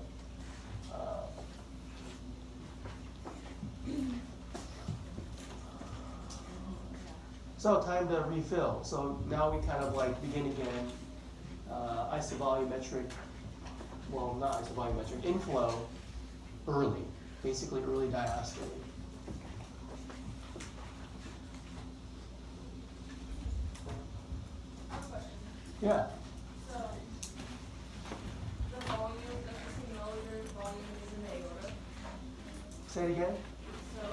So time to refill. So now we kind of like begin again. Isovolumetric, well not isovolumetric, inflow early, basically early diastole. Yeah. So, the volume, the 15 milliliters volume is in the aorta. Say it again. So,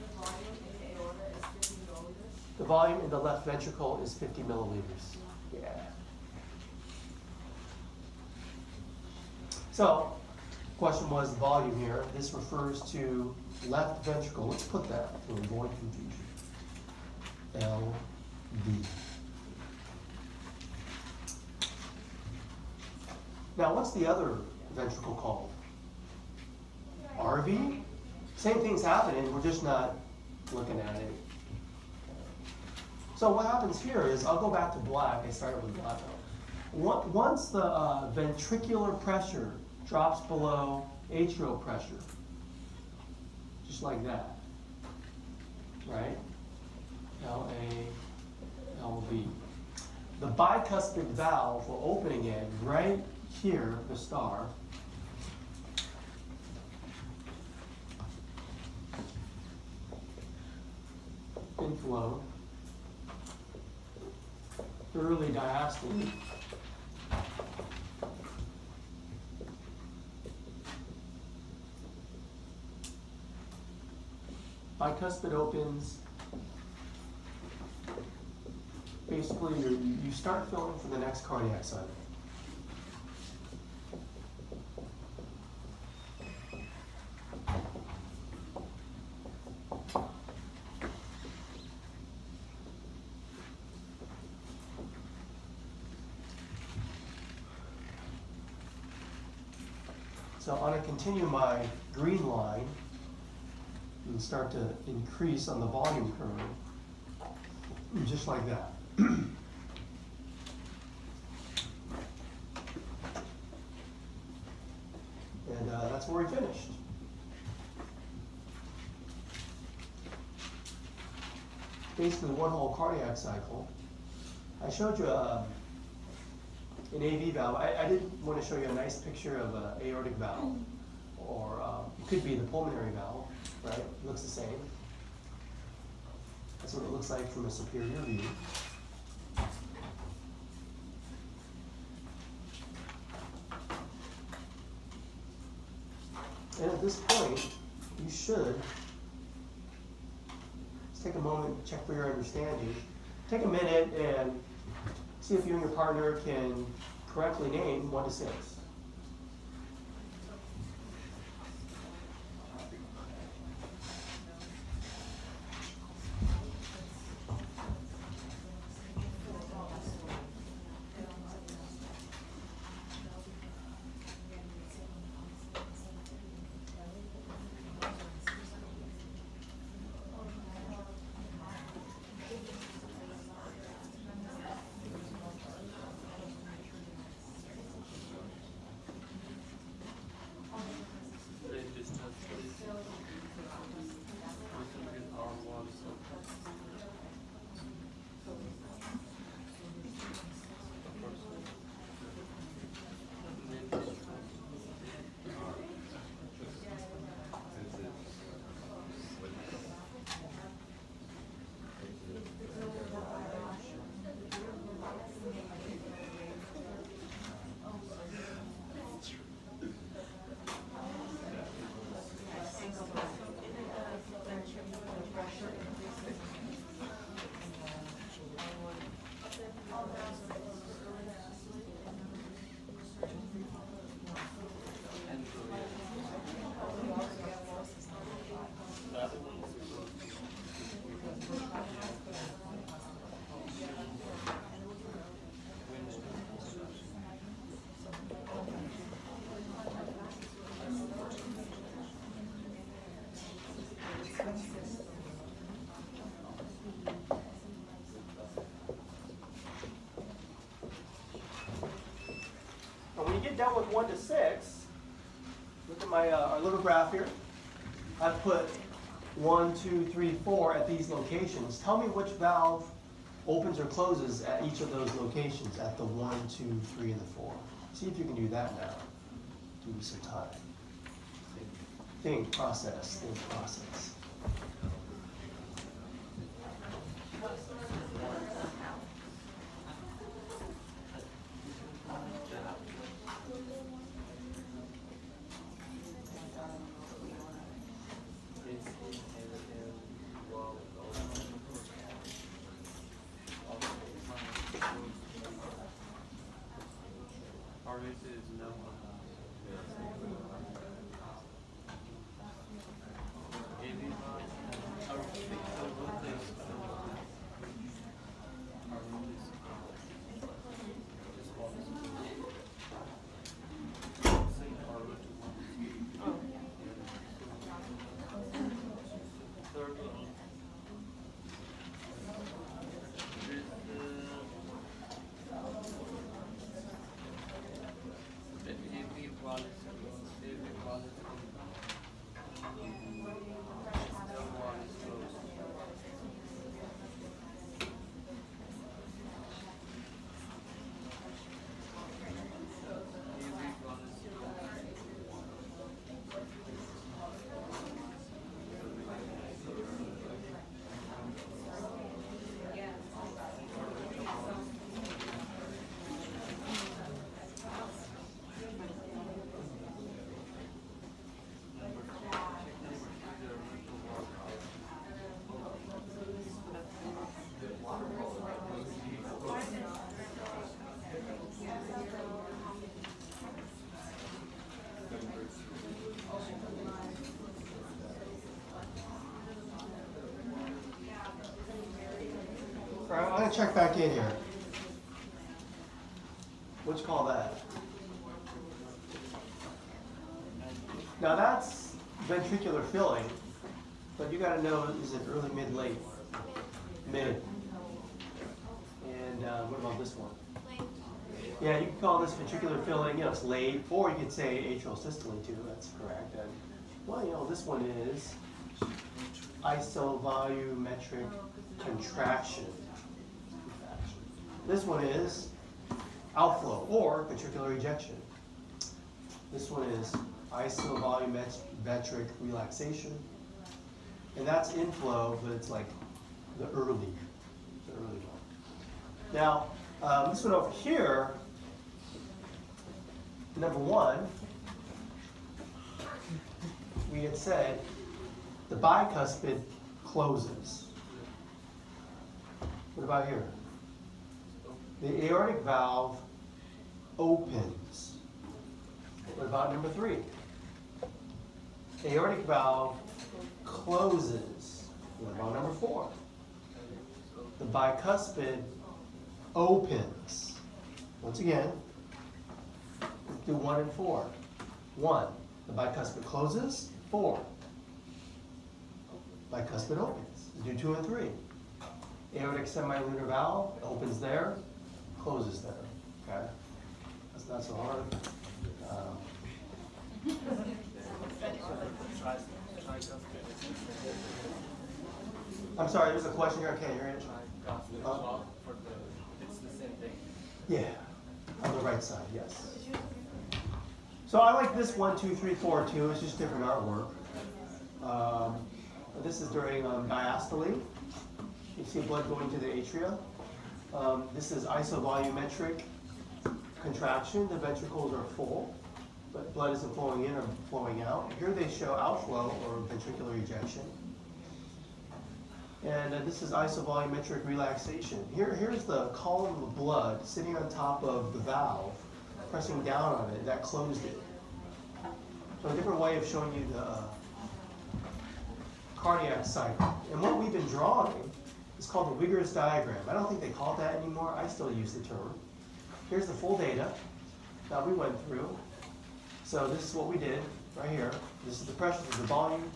the volume in the aorta is 15 milliliters. The volume in the left ventricle is 50 milliliters. Yeah. So, question was the volume here. This refers to left ventricle. Let's put that to avoid confusion. LV. Now, what's the other ventricle called? RV? Same thing's happening, we're just not looking at it. So what happens here is, I'll go back to black, I started with black. Once the ventricular pressure drops below atrial pressure, just like that, right? LA, LV. The bicuspid valve will open again right here, the star. Inflow. Early diastole. Bicuspid opens. Basically, you start filling for the next cardiac cycle. So I'm going to continue my green line and start to increase on the volume curve, just like that. And that's where we finished. basically one whole cardiac cycle. I showed you an AV valve. I did want to show you a nice picture of an aortic valve, or it could be the pulmonary valve, right? It looks the same. That's what it looks like from a superior view. And at this point, you should just take a moment to check for your understanding. Take a minute and see if you and your partner can correctly name 1 to 6. Down with 1 to 6, look at my our little graph here. I've put 1, 2, 3, 4 at these locations. Tell me which valve opens or closes at each of those locations at the 1, 2, 3, and the 4. See if you can do that now. Give me some time. Think, process, think, process. All right, I'm going to check back in here. What you call that? Now that's ventricular filling, but you got to know, is it early, mid, late? Mid. And what about this one? Yeah, you can call this ventricular filling, it's late, or you could say atrial systole too, that's correct. And, well, this one is isovolumetric contraction. This one is outflow or ventricular ejection. This one is isovolumetric relaxation. And that's inflow, but it's like the early one. Now, this one over here, number one, we had said the bicuspid closes. What about here? The aortic valve opens. What about number three? Aortic valve closes. What about number four? The bicuspid opens. Once again, let's do 1 and 4. 1, the bicuspid closes. 4, bicuspid opens. Let's do 2 and 3. Aortic semilunar valve opens there, closes there. Okay, that's not so hard. I'm sorry, there's a question here. I can't hear it. It's the same thing. Yeah, on the right side, yes. So I like this 1, 2, 3, 4 too. It's just different artwork. This is during diastole. You see blood going to the atria. This is isovolumetric contraction. The ventricles are full, but blood isn't flowing in or flowing out. Here they show outflow or ventricular ejection. And this is isovolumetric relaxation. Here's the column of blood sitting on top of the valve, pressing down on it. That closed it. So a different way of showing you the cardiac cycle. And what we've been drawing is called the Wigger's diagram. I don't think they call it that anymore. I still use the term. Here's the full data that we went through. So this is what we did right here. This is the pressure, the volume,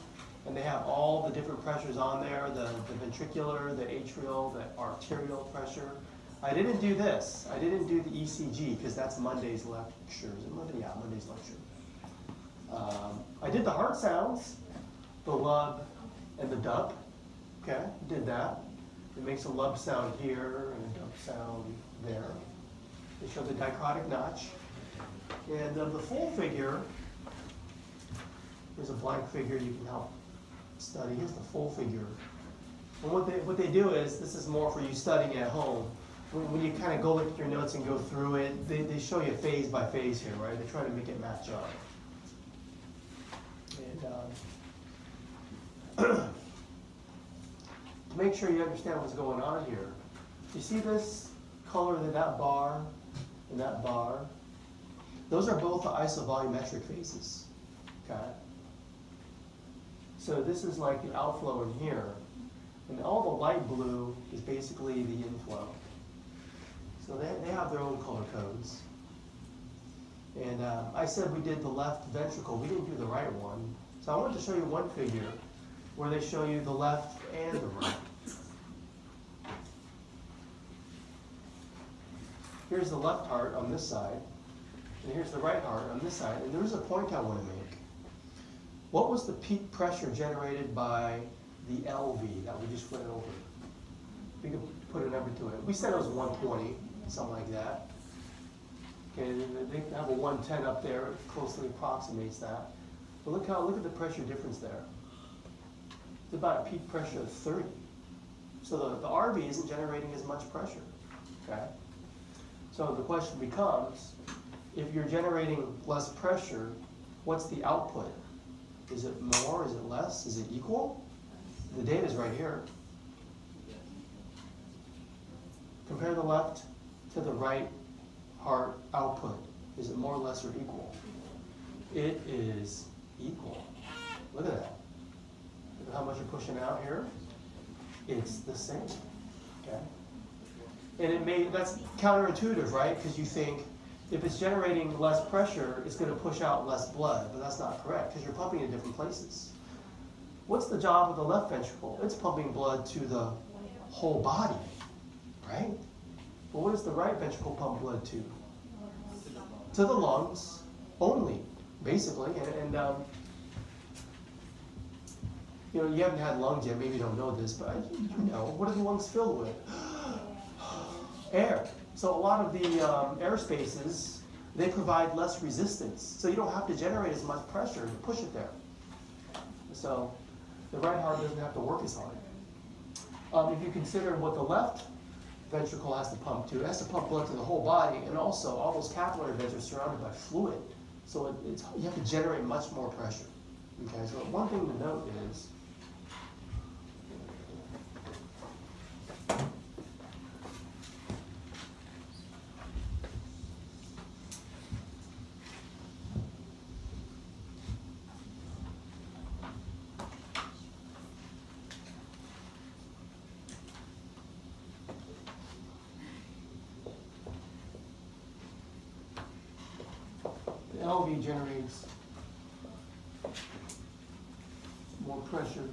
and they have all the different pressures on there, the ventricular, the atrial, the arterial pressure. I didn't do this. I didn't do the ECG because that's Monday's lecture. Is it Monday? Yeah, Monday's lecture. I did the heart sounds, the lub and the dub. Okay, did that. It makes a lub sound here and a dub sound there. They show the dichrotic notch. And the full figure, here's a blank figure you can help study. Here's the full figure. And what they do is, this is more for you studying at home. When you kind of go look at your notes and go through it, they show you phase by phase here, right? They try to make it match up. And to make sure you understand what's going on here, you see this color, that bar and that bar? Those are both the isovolumetric phases, okay? So this is like the outflow in here, and all the light blue is basically the inflow. So they have their own color codes. And I said we did the left ventricle, we didn't do the right one. So I wanted to show you one figure where they show you the left and the right. Here's the left heart on this side, and here's the right heart on this side, and there's a point I want to make. What was the peak pressure generated by the LV that we just went over? We could put a number to it. We said it was 120, something like that. Okay, they have a 110 up there, it closely approximates that. But look at the pressure difference there. It's about a peak pressure of 30. So the RV isn't generating as much pressure, okay? So the question becomes, if you're generating less pressure, what's the output? Is it more? Is it less? Is it equal? The data is right here. Compare the left to the right heart output. Is it more, less, or equal? It is equal. Look at that. Look at how much you're pushing out here. It's the same. Okay? And that's counterintuitive, right? Because you think if it's generating less pressure, it's going to push out less blood, but that's not correct because you're pumping in different places. What's the job of the left ventricle? It's pumping blood to the whole body, right? But what does the right ventricle pump blood to? To the lungs only, basically. And You know, you haven't had lungs yet, maybe you don't know this, but you know, what are the lungs filled with? Air. So a lot of the air spaces, they provide less resistance. So you don't have to generate as much pressure to push it there. So the right heart doesn't have to work as hard. If you consider what the left ventricle has to pump to, it has to pump blood to the whole body, and also all those capillary beds are surrounded by fluid. So you have to generate much more pressure. Okay, so one thing to note is, the LV generates more pressure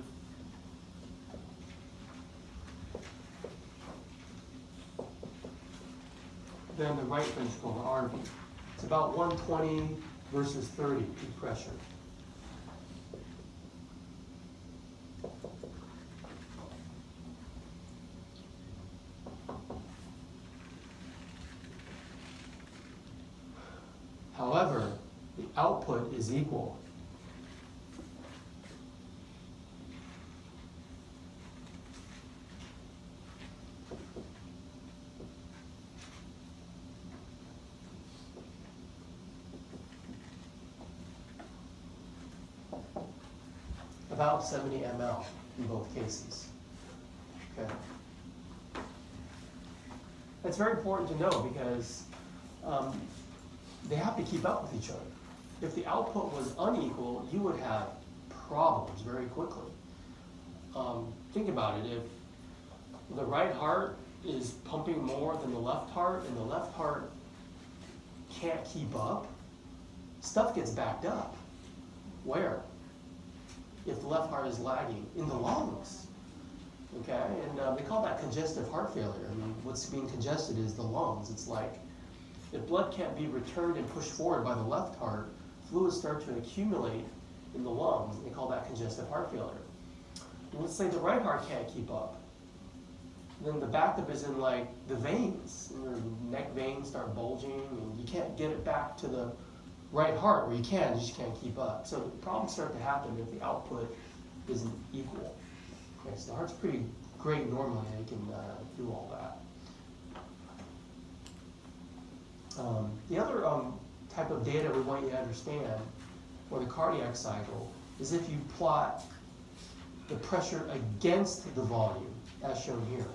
than the right ventricle, the RV. It's about 120 versus 30 peak pressure. However, the output is equal. About 70 ml in both cases. Okay. That's very important to know because they have to keep up with each other. If the output was unequal, you would have problems very quickly. Think about it. If the right heart is pumping more than the left heart and the left heart can't keep up, stuff gets backed up. Where? If the left heart is lagging, in the lungs. Okay, and they call that congestive heart failure. I mean, what's being congested is the lungs. It's like if blood can't be returned and pushed forward by the left heart, fluids start to accumulate in the lungs. They call that congestive heart failure. And let's say the right heart can't keep up. Then the backup is in like the veins, and your neck veins start bulging, and you can't get it back to the right heart where you just can't keep up. So the problems start to happen if the output isn't equal. Okay, so the heart's pretty great normally, and it can do all that. The other type of data we want you to understand for the cardiac cycle is if you plot the pressure against the volume, as shown here.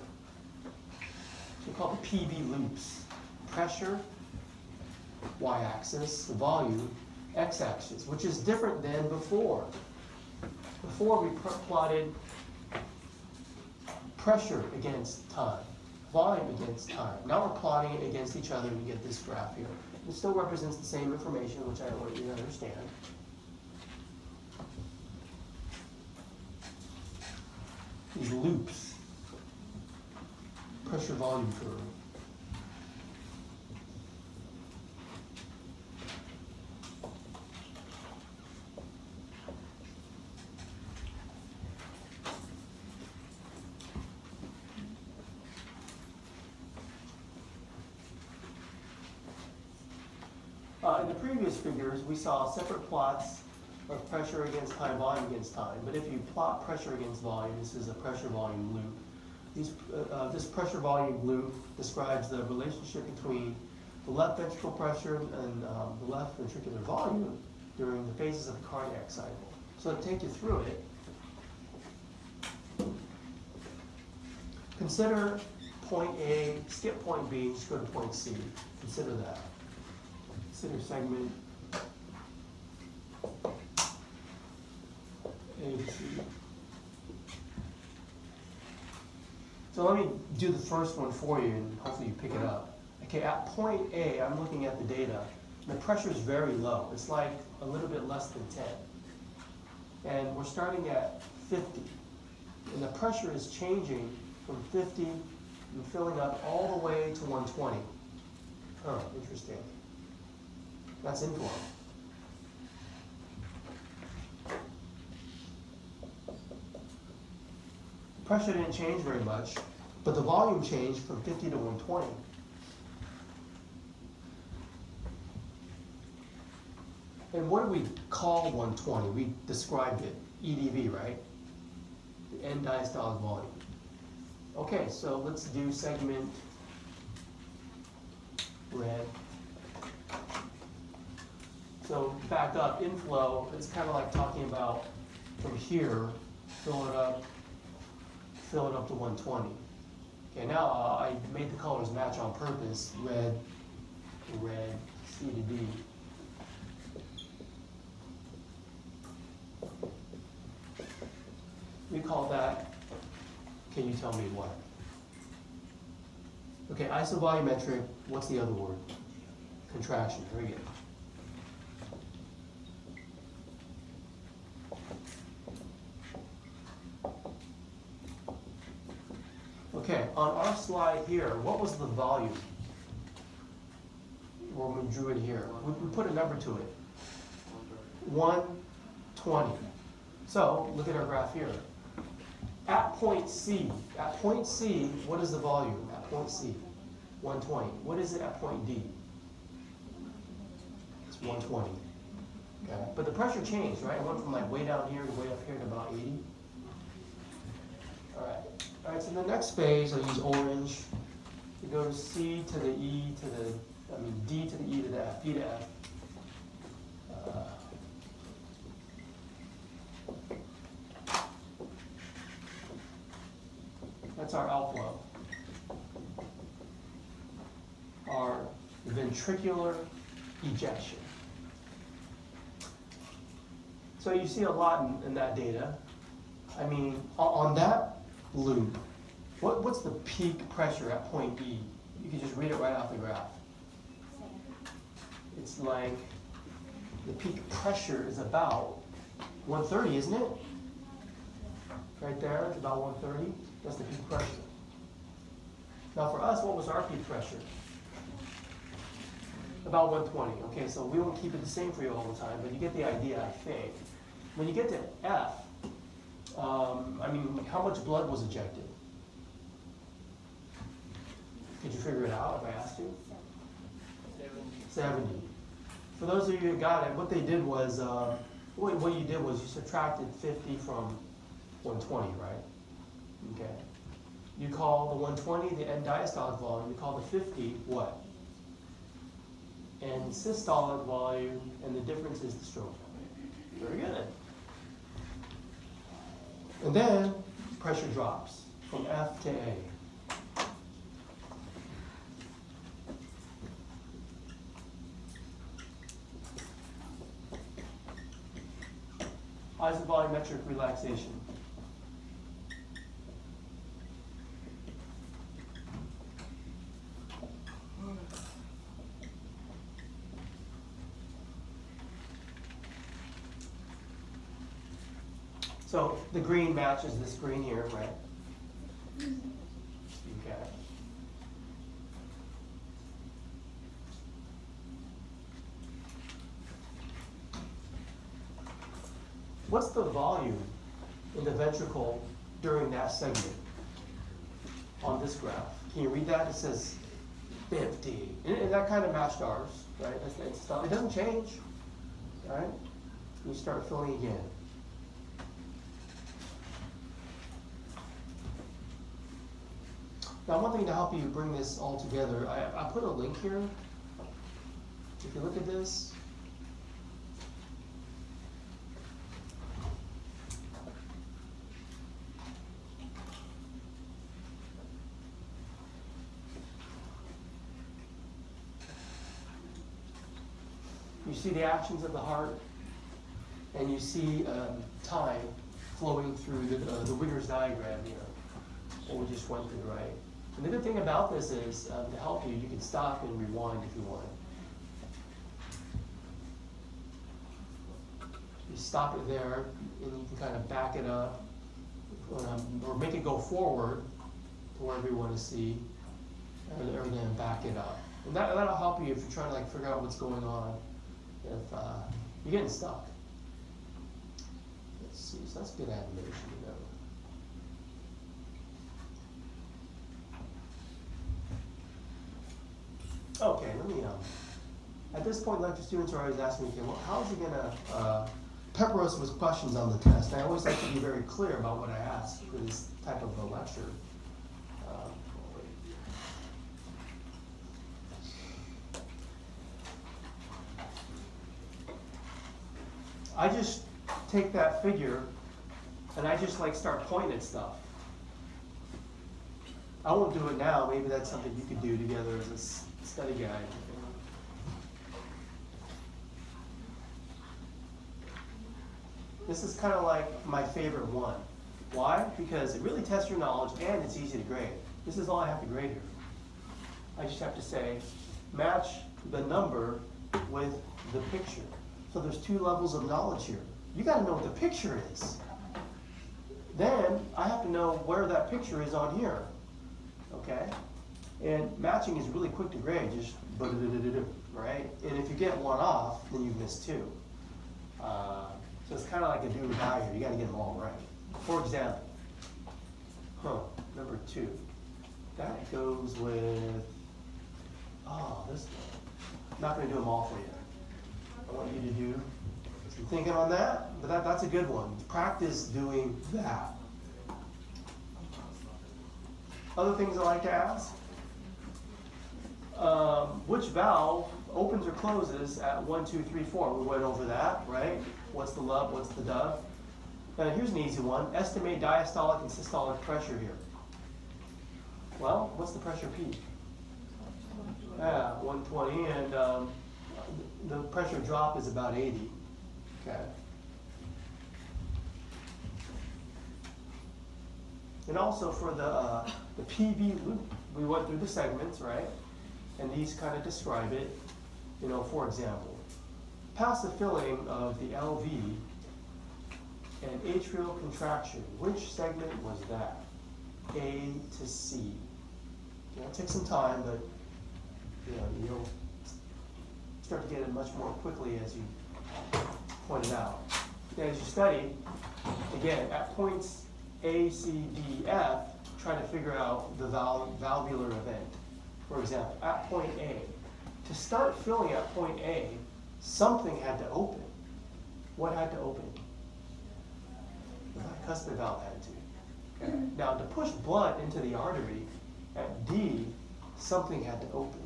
So we call the PV loops. Pressure, y-axis, the volume, x-axis, which is different than before. Before we plotted pressure against time, volume against time. Now we're plotting it against each other and you get this graph here. It still represents the same information, which I want you to understand. These loops, pressure volume curve. In the previous figures, we saw separate plots of pressure against time, volume against time. But if you plot pressure against volume, this is a pressure volume loop. This pressure volume loop describes the relationship between the left ventricular pressure and the left ventricular volume during the phases of the cardiac cycle. So to take you through it, consider point A, skip point B, just go to point C. Consider that. Consider segment A to C. So let me do the first one for you and hopefully you pick it up. Okay, at point A, I'm looking at the data. The pressure is very low. It's like a little bit less than 10. And we're starting at 50. And the pressure is changing from 50 and filling up all the way to 120. Huh, interesting. That's inflow. Pressure didn't change very much, but the volume changed from 50 to 120. And what do we call 120? We described it, EDV, right? The end diastolic volume. Okay, so let's do segment red. So back up, inflow, it's kind of like talking about from here, fill it up to 120. Okay, now I made the colors match on purpose, red, C to D. We call that, can you tell me what? Okay, isovolumetric, what's the other word? Contraction, very good. Okay, on our slide here, what was the volume? When we drew it here, we put a number to it. 120. So, look at our graph here. At point C, what is the volume at point C? 120. What is it at point D? It's 120. Okay, but the pressure changed, right? It went from like way down here to way up here to about 80. All right, so the next phase, I'll use orange. You go to C to the E to the, D to the E to the F, E to F. That's our outflow. Our ventricular ejection. So you see a lot in that data. I mean, on that loop, what's the peak pressure at point E? You can just read it right off the graph. It's like the peak pressure is about 130, isn't it? Right there, it's about 130. That's the peak pressure. Now for us, what was our peak pressure? About 120. Okay, so we won't keep it the same for you all the time, but you get the idea, I think. When you get to F, how much blood was ejected? Could you figure it out if I asked you? 70. For those of you who got it, what they did was, what you did was you subtracted 50 from 120, right? Okay. You call the 120 the end diastolic volume. You call the 50 what? And systolic volume, and the difference is the stroke. Very good. And then pressure drops from F to A. Isovolumetric relaxation. So the green matches this green here, right? Okay. What's the volume in the ventricle during that segment on this graph? Can you read that? It says 50. And that kind of matched ours, right? It doesn't change, right? You start filling again. Now, one thing to help you bring this all together, I put a link here. If you look at this, you see the actions of the heart, and you see time flowing through the Wigner's diagram here, what we just went through, right? And the good thing about this is, to help you, you can stop and rewind if you want. You stop it there, and you can kind of back it up, or make it go forward to wherever you want to see, or then back it up. And that'll help you if you're trying to figure out what's going on, if you're getting stuck. Let's see, so that's good animation, you know. Okay, let me, at this point, lecture students are always asking me, okay, well, how is he gonna pepper us with questions on the test? And I always like to be very clear about what I ask for this type of a lecture. I just take that figure and I just like start pointing at stuff. I won't do it now. Maybe that's something you could do together as a study guide. This is kind of like my favorite one. Why? Because it really tests your knowledge and it's easy to grade. This is all I have to grade here. I just have to say, match the number with the picture. So there's two levels of knowledge here. You got to know what the picture is. Then I have to know where that picture is on here. Okay? And matching is really quick to grade, just right? And if you get one off, then you've missed two. So it's kind of like a do or die here. You got to get them all right. For example, number 2. That goes with, this. I'm not going to do them all for you. I want you to do some thinking on that, but that's a good one. Practice doing that. Other things I like to ask. Which valve opens or closes at 1, 2, 3, 4? We went over that, right? What's the lub, what's the dove? Now here's an easy one. Estimate diastolic and systolic pressure here. Well, what's the pressure peak? 120, and the pressure drop is about 80. Okay. And also for the PV loop, we went through the segments, right? And these kind of describe it. You know, for example, passive filling of the LV and atrial contraction. Which segment was that? A to C. It'll take some time, but you'll start to get it much more quickly as you pointed out. And as you study, again, at points A, C, D, F, try to figure out the valvular event. For example, at point A, to start filling at point A, something had to open. What had to open? The bicuspid valve had to. Okay. Now, to push blood into the artery at D, something had to open.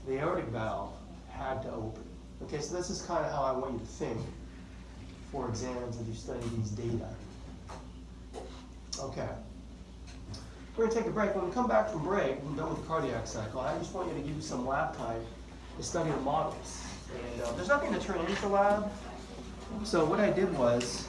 The aortic valve had to open. Okay, so this is kind of how I want you to think for exams as you study these data. Okay. We're going to take a break. When we come back from break, we're done with the cardiac cycle. I just want you to give you some lab time to study the models. And there's nothing to turn into lab. So what I did was,